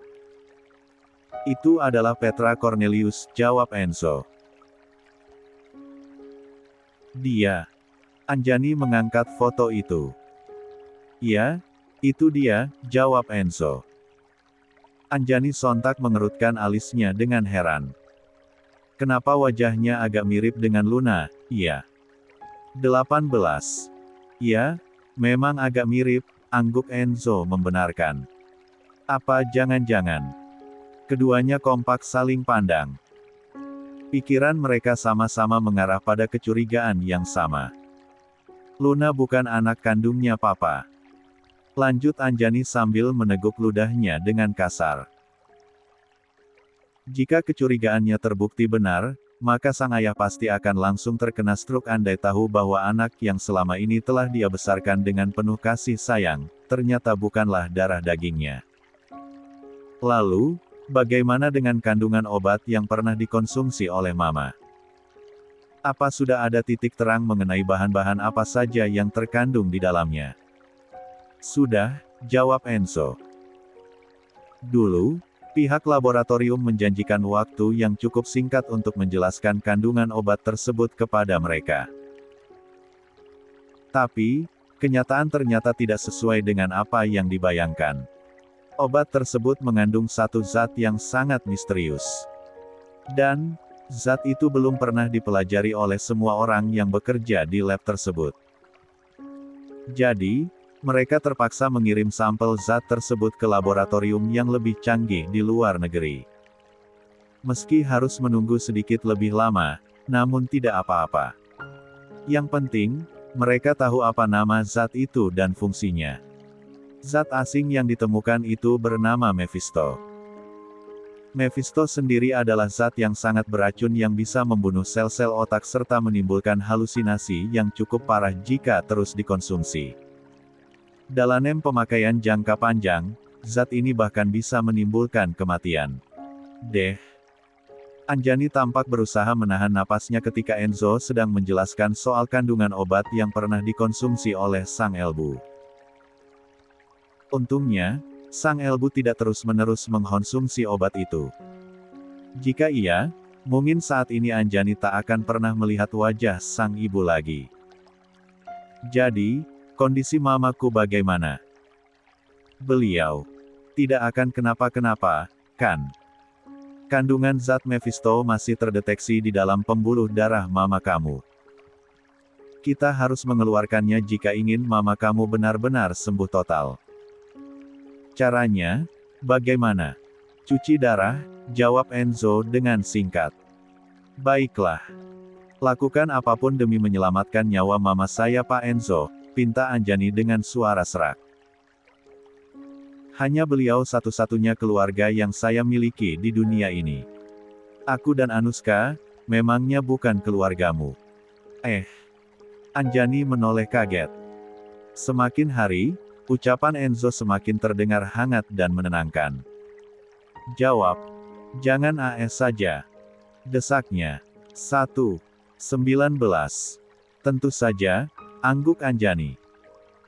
Itu adalah Petra Cornelius, jawab Enzo. Dia. Anjani mengangkat foto itu. Ya, itu dia, jawab Enzo. Anjani sontak mengerutkan alisnya dengan heran. Kenapa wajahnya agak mirip dengan Luna? Iya. 18. Ya, memang agak mirip, angguk Enzo membenarkan. Apa jangan-jangan keduanya kompak saling pandang. Pikiran mereka sama-sama mengarah pada kecurigaan yang sama. Luna bukan anak kandungnya Papa. Lanjut Anjani sambil meneguk ludahnya dengan kasar. Jika kecurigaannya terbukti benar, maka sang ayah pasti akan langsung terkena stroke andai tahu bahwa anak yang selama ini telah dia besarkan dengan penuh kasih sayang, ternyata bukanlah darah dagingnya. Lalu, bagaimana dengan kandungan obat yang pernah dikonsumsi oleh Mama? Apa sudah ada titik terang mengenai bahan-bahan apa saja yang terkandung di dalamnya? Sudah, jawab Enzo. Dulu, pihak laboratorium menjanjikan waktu yang cukup singkat untuk menjelaskan kandungan obat tersebut kepada mereka. Tapi, kenyataan ternyata tidak sesuai dengan apa yang dibayangkan. Obat tersebut mengandung satu zat yang sangat misterius. Dan, zat itu belum pernah dipelajari oleh semua orang yang bekerja di lab tersebut. Jadi, mereka terpaksa mengirim sampel zat tersebut ke laboratorium yang lebih canggih di luar negeri. Meski harus menunggu sedikit lebih lama, namun tidak apa-apa. Yang penting, mereka tahu apa nama zat itu dan fungsinya. Zat asing yang ditemukan itu bernama Mephisto. Mephisto sendiri adalah zat yang sangat beracun yang bisa membunuh sel-sel otak serta menimbulkan halusinasi yang cukup parah jika terus dikonsumsi. Dalam pemakaian jangka panjang, zat ini bahkan bisa menimbulkan kematian. Anjani tampak berusaha menahan napasnya ketika Enzo sedang menjelaskan soal kandungan obat yang pernah dikonsumsi oleh sang Elbu. Untungnya, sang Elbu tidak terus-menerus mengkonsumsi obat itu. Jika iya, mungkin saat ini Anjani tak akan pernah melihat wajah sang ibu lagi. Jadi, kondisi mamaku bagaimana? Beliau tidak akan kenapa-kenapa, kan? Kandungan zat Mephisto masih terdeteksi di dalam pembuluh darah mama kamu. Kita harus mengeluarkannya jika ingin mama kamu benar-benar sembuh total. Caranya, bagaimana? Cuci darah, jawab Enzo dengan singkat. Baiklah. Lakukan apapun demi menyelamatkan nyawa mama saya Pak Enzo, pinta Anjani dengan suara serak. Hanya beliau satu-satunya keluarga yang saya miliki di dunia ini. Aku dan Anuska, memangnya bukan keluargamu. Anjani menoleh kaget. Semakin hari, ucapan Enzo semakin terdengar hangat dan menenangkan. Jawab. Jangan AS saja. Desaknya. 1. 19. Tentu saja, angguk Anjani.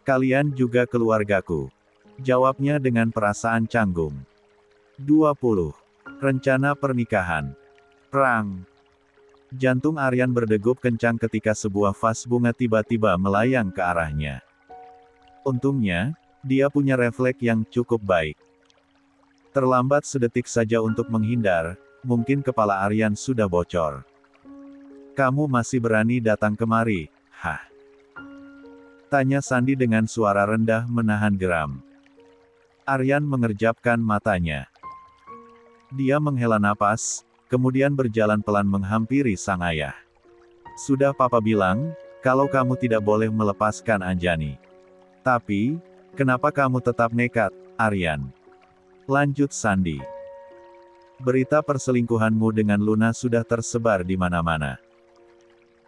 Kalian juga keluargaku. Jawabnya dengan perasaan canggung. 20. Rencana pernikahan. Perang. Jantung Aryan berdegup kencang ketika sebuah vas bunga tiba-tiba melayang ke arahnya. Untungnya, dia punya refleks yang cukup baik. Terlambat sedetik saja untuk menghindar, mungkin kepala Aryan sudah bocor. Kamu masih berani datang kemari, hah? Tanya Sandi dengan suara rendah menahan geram. Aryan mengerjapkan matanya. Dia menghela napas, kemudian berjalan pelan menghampiri sang ayah. Sudah Papa bilang, kalau kamu tidak boleh melepaskan Anjani. Tapi, kenapa kamu tetap nekat, Aryan? Lanjut Sandi. Berita perselingkuhanmu dengan Luna sudah tersebar di mana-mana.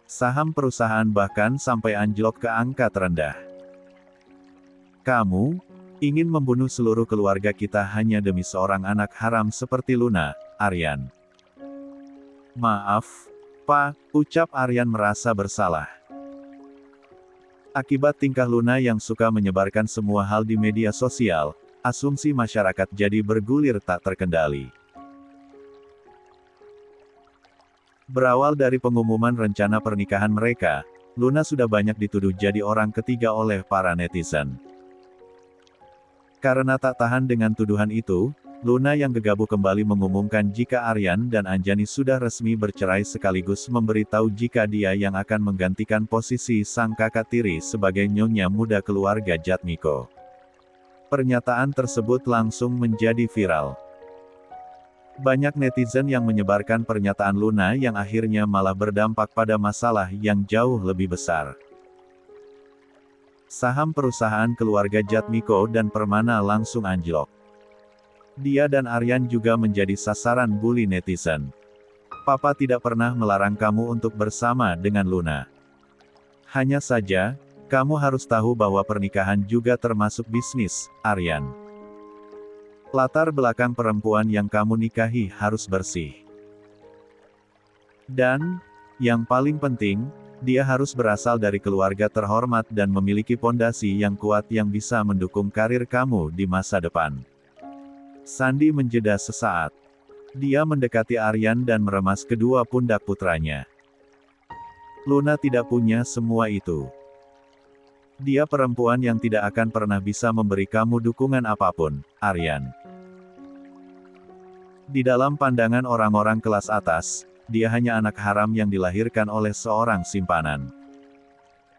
Saham perusahaan bahkan sampai anjlok ke angka terendah. Kamu, Ingin membunuh seluruh keluarga kita hanya demi seorang anak haram seperti Luna, Aryan. Maaf, Pak, ucap Aryan merasa bersalah. Akibat tingkah Luna yang suka menyebarkan semua hal di media sosial, asumsi masyarakat jadi bergulir tak terkendali. Berawal dari pengumuman rencana pernikahan mereka, Luna sudah banyak dituduh jadi orang ketiga oleh para netizen. Karena tak tahan dengan tuduhan itu, Luna yang gegabah kembali mengumumkan jika Aryan dan Anjani sudah resmi bercerai sekaligus memberitahu jika dia yang akan menggantikan posisi sang kakak tiri sebagai nyonya muda keluarga Jatmiko. Pernyataan tersebut langsung menjadi viral. Banyak netizen yang menyebarkan pernyataan Luna yang akhirnya malah berdampak pada masalah yang jauh lebih besar. Saham perusahaan keluarga Jatmiko dan Permana langsung anjlok. Dia dan Aryan juga menjadi sasaran bully netizen. Papa tidak pernah melarang kamu untuk bersama dengan Luna. Hanya saja, kamu harus tahu bahwa pernikahan juga termasuk bisnis, Aryan. Latar belakang perempuan yang kamu nikahi harus bersih. Dan, yang paling penting, dia harus berasal dari keluarga terhormat dan memiliki pondasi yang kuat yang bisa mendukung karir kamu di masa depan. Sandi menjeda sesaat. Dia mendekati Aryan dan meremas kedua pundak putranya. Luna tidak punya semua itu. Dia perempuan yang tidak akan pernah bisa memberi kamu dukungan apapun, Aryan. Di dalam pandangan orang-orang kelas atas, dia hanya anak haram yang dilahirkan oleh seorang simpanan.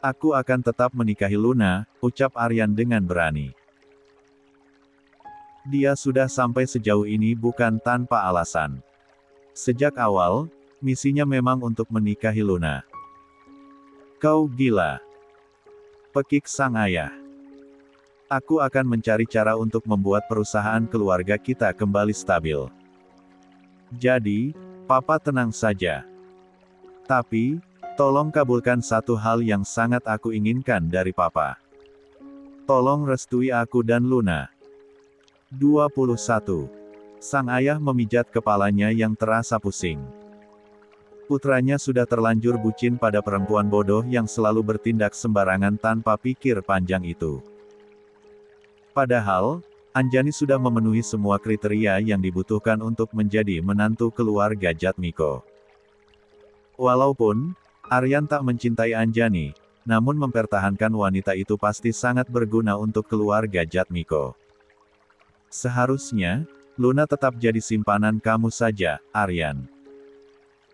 Aku akan tetap menikahi Luna, ucap Aryan dengan berani. Dia sudah sampai sejauh ini bukan tanpa alasan. Sejak awal, misinya memang untuk menikahi Luna. Kau gila. Pekik sang ayah. Aku akan mencari cara untuk membuat perusahaan keluarga kita kembali stabil. Jadi, Papa tenang saja. Tapi, tolong kabulkan satu hal yang sangat aku inginkan dari Papa. Tolong restui aku dan Luna. 21. Sang ayah memijat kepalanya yang terasa pusing. Putranya sudah terlanjur bucin pada perempuan bodoh yang selalu bertindak sembarangan tanpa pikir panjang itu. Padahal, Anjani sudah memenuhi semua kriteria yang dibutuhkan untuk menjadi menantu keluarga Jatmiko. Walaupun Aryan tak mencintai Anjani, namun mempertahankan wanita itu pasti sangat berguna untuk keluarga Jatmiko. Seharusnya, Luna tetap jadi simpanan kamu saja, Aryan.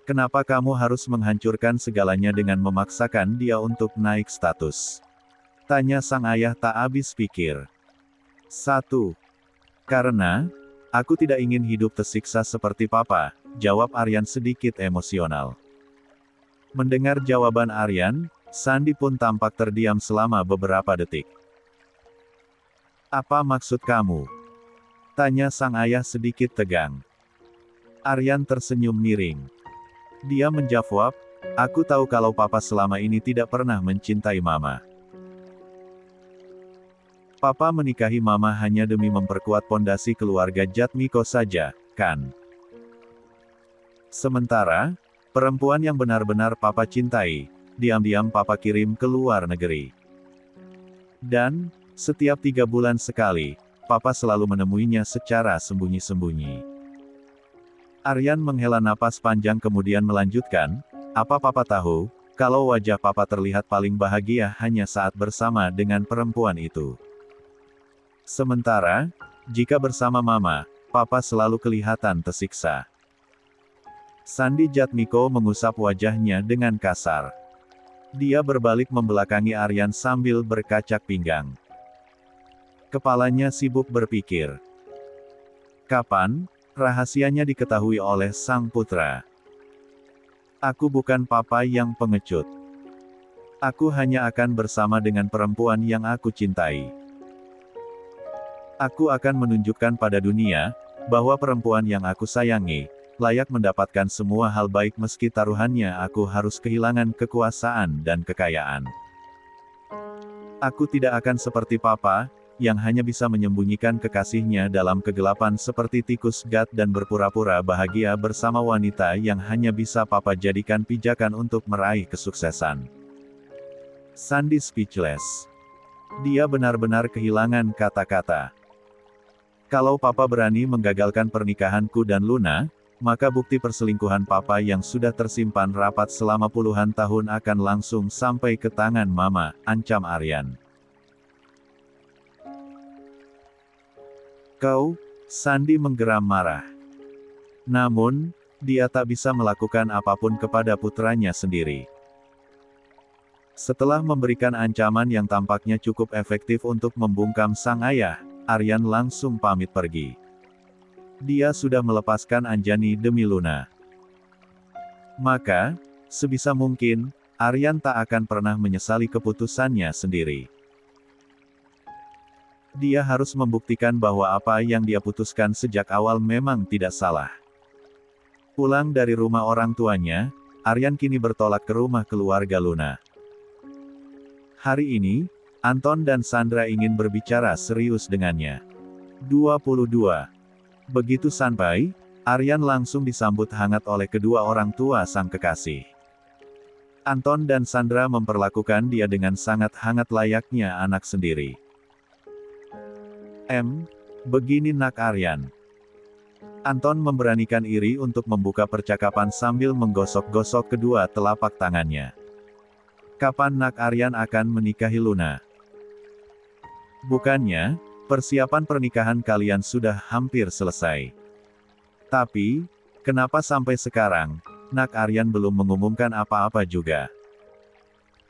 Kenapa kamu harus menghancurkan segalanya dengan memaksakan dia untuk naik status? Tanya sang ayah tak habis pikir. 1. Karena, aku tidak ingin hidup tersiksa seperti Papa, jawab Aryan sedikit emosional. Mendengar jawaban Aryan, Sandi pun tampak terdiam selama beberapa detik. Apa maksud kamu? Tanya sang ayah sedikit tegang. Aryan tersenyum miring. Dia menjawab, aku tahu kalau Papa selama ini tidak pernah mencintai Mama. Papa menikahi Mama hanya demi memperkuat pondasi keluarga Jatmiko saja, kan? Sementara, perempuan yang benar-benar Papa cintai, diam-diam Papa kirim ke luar negeri. Dan, setiap 3 bulan sekali, Papa selalu menemuinya secara sembunyi-sembunyi. Aryan menghela napas panjang kemudian melanjutkan, apa Papa tahu, kalau wajah Papa terlihat paling bahagia hanya saat bersama dengan perempuan itu. Sementara, jika bersama Mama, Papa selalu kelihatan tersiksa. Sandi Jatmiko mengusap wajahnya dengan kasar. Dia berbalik membelakangi Aryan sambil berkacak pinggang. Kepalanya sibuk berpikir. Kapan rahasianya diketahui oleh sang putra? Aku bukan Papa yang pengecut. Aku hanya akan bersama dengan perempuan yang aku cintai. Aku akan menunjukkan pada dunia, bahwa perempuan yang aku sayangi, layak mendapatkan semua hal baik meski taruhannya aku harus kehilangan kekuasaan dan kekayaan. Aku tidak akan seperti Papa, yang hanya bisa menyembunyikan kekasihnya dalam kegelapan seperti tikus gat dan berpura-pura bahagia bersama wanita yang hanya bisa papa jadikan pijakan untuk meraih kesuksesan. Sandy speechless. Dia benar-benar kehilangan kata-kata. Kalau papa berani menggagalkan pernikahanku dan Luna, maka bukti perselingkuhan papa yang sudah tersimpan rapat selama puluhan tahun akan langsung sampai ke tangan mama, ancam Aryan. Kau, Sandy menggeram marah. Namun, dia tak bisa melakukan apapun kepada putranya sendiri. Setelah memberikan ancaman yang tampaknya cukup efektif untuk membungkam sang ayah, Aryan langsung pamit pergi. Dia sudah melepaskan Anjani demi Luna. Maka, sebisa mungkin, Aryan tak akan pernah menyesali keputusannya sendiri. Dia harus membuktikan bahwa apa yang dia putuskan sejak awal memang tidak salah. Pulang dari rumah orang tuanya, Aryan kini bertolak ke rumah keluarga Luna. Hari ini, Anton dan Sandra ingin berbicara serius dengannya. 22. Begitu sampai, Aryan langsung disambut hangat oleh kedua orang tua sang kekasih. Anton dan Sandra memperlakukan dia dengan sangat hangat layaknya anak sendiri. Begini nak Aryan. Anton memberanikan iri untuk membuka percakapan sambil menggosok-gosok kedua telapak tangannya. Kapan nak Aryan akan menikahi Luna? Bukannya, persiapan pernikahan kalian sudah hampir selesai. Tapi, kenapa sampai sekarang, nak Aryan belum mengumumkan apa-apa juga?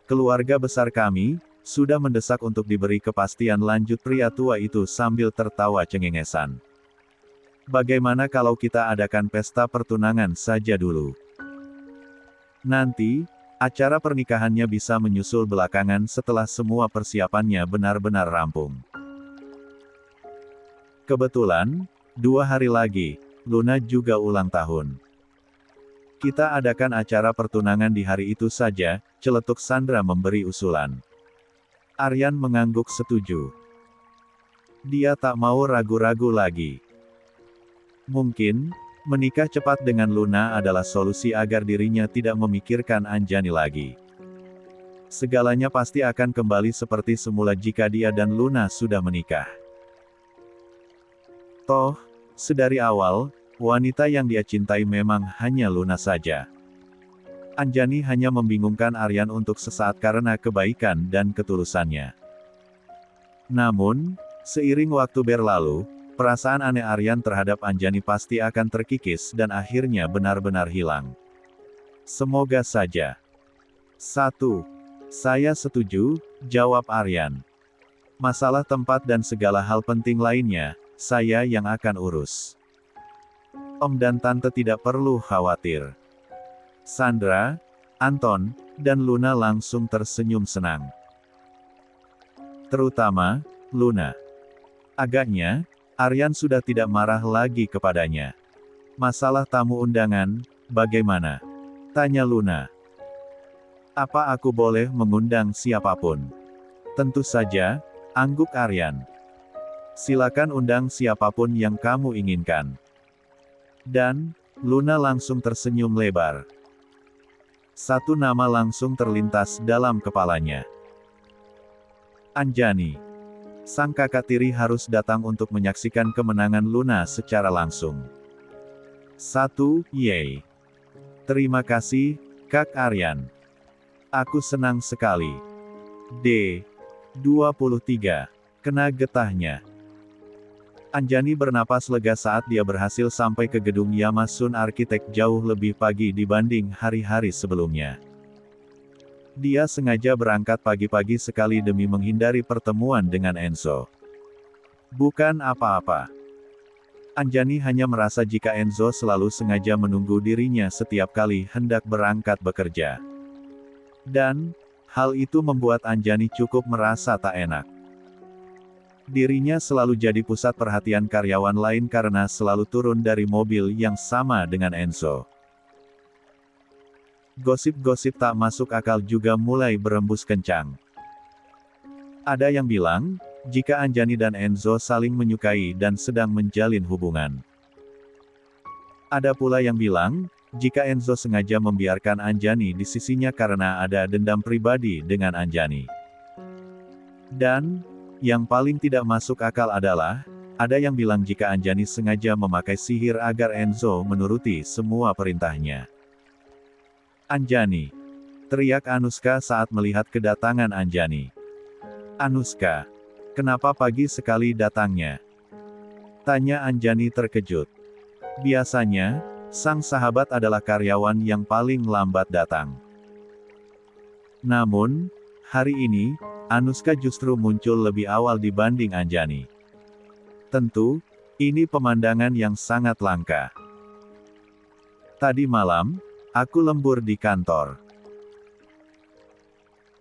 Keluarga besar kami sudah mendesak untuk diberi kepastian lanjut, pria tua itu sambil tertawa cengengesan. Bagaimana kalau kita adakan pesta pertunangan saja dulu? Nanti, acara pernikahannya bisa menyusul belakangan setelah semua persiapannya benar-benar rampung. Kebetulan, 2 hari lagi, Luna juga ulang tahun. Kita adakan acara pertunangan di hari itu saja, celetuk Sandra memberi usulan. Aryan mengangguk setuju. Dia tak mau ragu-ragu lagi. Mungkin, menikah cepat dengan Luna adalah solusi agar dirinya tidak memikirkan Anjani lagi. Segalanya pasti akan kembali seperti semula jika dia dan Luna sudah menikah. Toh, sedari awal, wanita yang dia cintai memang hanya Luna saja. Anjani hanya membingungkan Aryan untuk sesaat karena kebaikan dan ketulusannya. Namun, seiring waktu berlalu, perasaan aneh Aryan terhadap Anjani pasti akan terkikis dan akhirnya benar-benar hilang. Semoga saja. 1. Saya setuju, jawab Aryan. Masalah tempat dan segala hal penting lainnya, saya yang akan urus. Om dan Tante tidak perlu khawatir. Sandra, Anton, dan Luna langsung tersenyum senang. Terutama, Luna. Agaknya, Aryan sudah tidak marah lagi kepadanya. Masalah tamu undangan, bagaimana? Tanya Luna. Apa aku boleh mengundang siapapun? Tentu saja, angguk Aryan. Silakan undang siapapun yang kamu inginkan. Dan, Luna langsung tersenyum lebar. Satu nama langsung terlintas dalam kepalanya. Anjani. Sang kakak tiri harus datang untuk menyaksikan kemenangan Luna secara langsung. 1. Yeay. Terima kasih, Kak Aryan. Aku senang sekali. D. 23. Kena getahnya. Anjani bernapas lega saat dia berhasil sampai ke gedung Yamasun Arsitek jauh lebih pagi dibanding hari-hari sebelumnya. Dia sengaja berangkat pagi-pagi sekali demi menghindari pertemuan dengan Enzo. Bukan apa-apa. Anjani hanya merasa jika Enzo selalu sengaja menunggu dirinya setiap kali hendak berangkat bekerja. Dan, hal itu membuat Anjani cukup merasa tak enak. Dirinya selalu jadi pusat perhatian karyawan lain karena selalu turun dari mobil yang sama dengan Enzo. Gosip-gosip tak masuk akal juga mulai berembus kencang. Ada yang bilang, jika Anjani dan Enzo saling menyukai dan sedang menjalin hubungan. Ada pula yang bilang, jika Enzo sengaja membiarkan Anjani di sisinya karena ada dendam pribadi dengan Anjani. Dan, yang paling tidak masuk akal adalah, ada yang bilang jika Anjani sengaja memakai sihir agar Enzo menuruti semua perintahnya. Anjani, teriak Anuska saat melihat kedatangan Anjani. Anuska, kenapa pagi sekali datangnya? Tanya Anjani terkejut. Biasanya, sang sahabat adalah karyawan yang paling lambat datang. Namun, hari ini, Anuska justru muncul lebih awal dibanding Anjani. Tentu, ini pemandangan yang sangat langka. Tadi malam, aku lembur di kantor.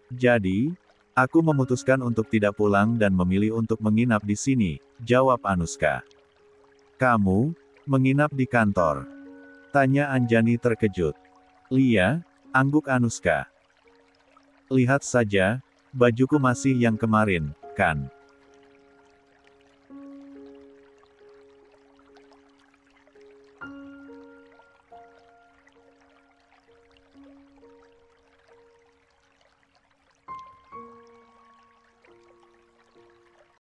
Jadi, aku memutuskan untuk tidak pulang dan memilih untuk menginap di sini, jawab Anuska. Kamu, menginap di kantor? Tanya Anjani terkejut. Lia, angguk Anuska. Lihat saja, bajuku masih yang kemarin, kan?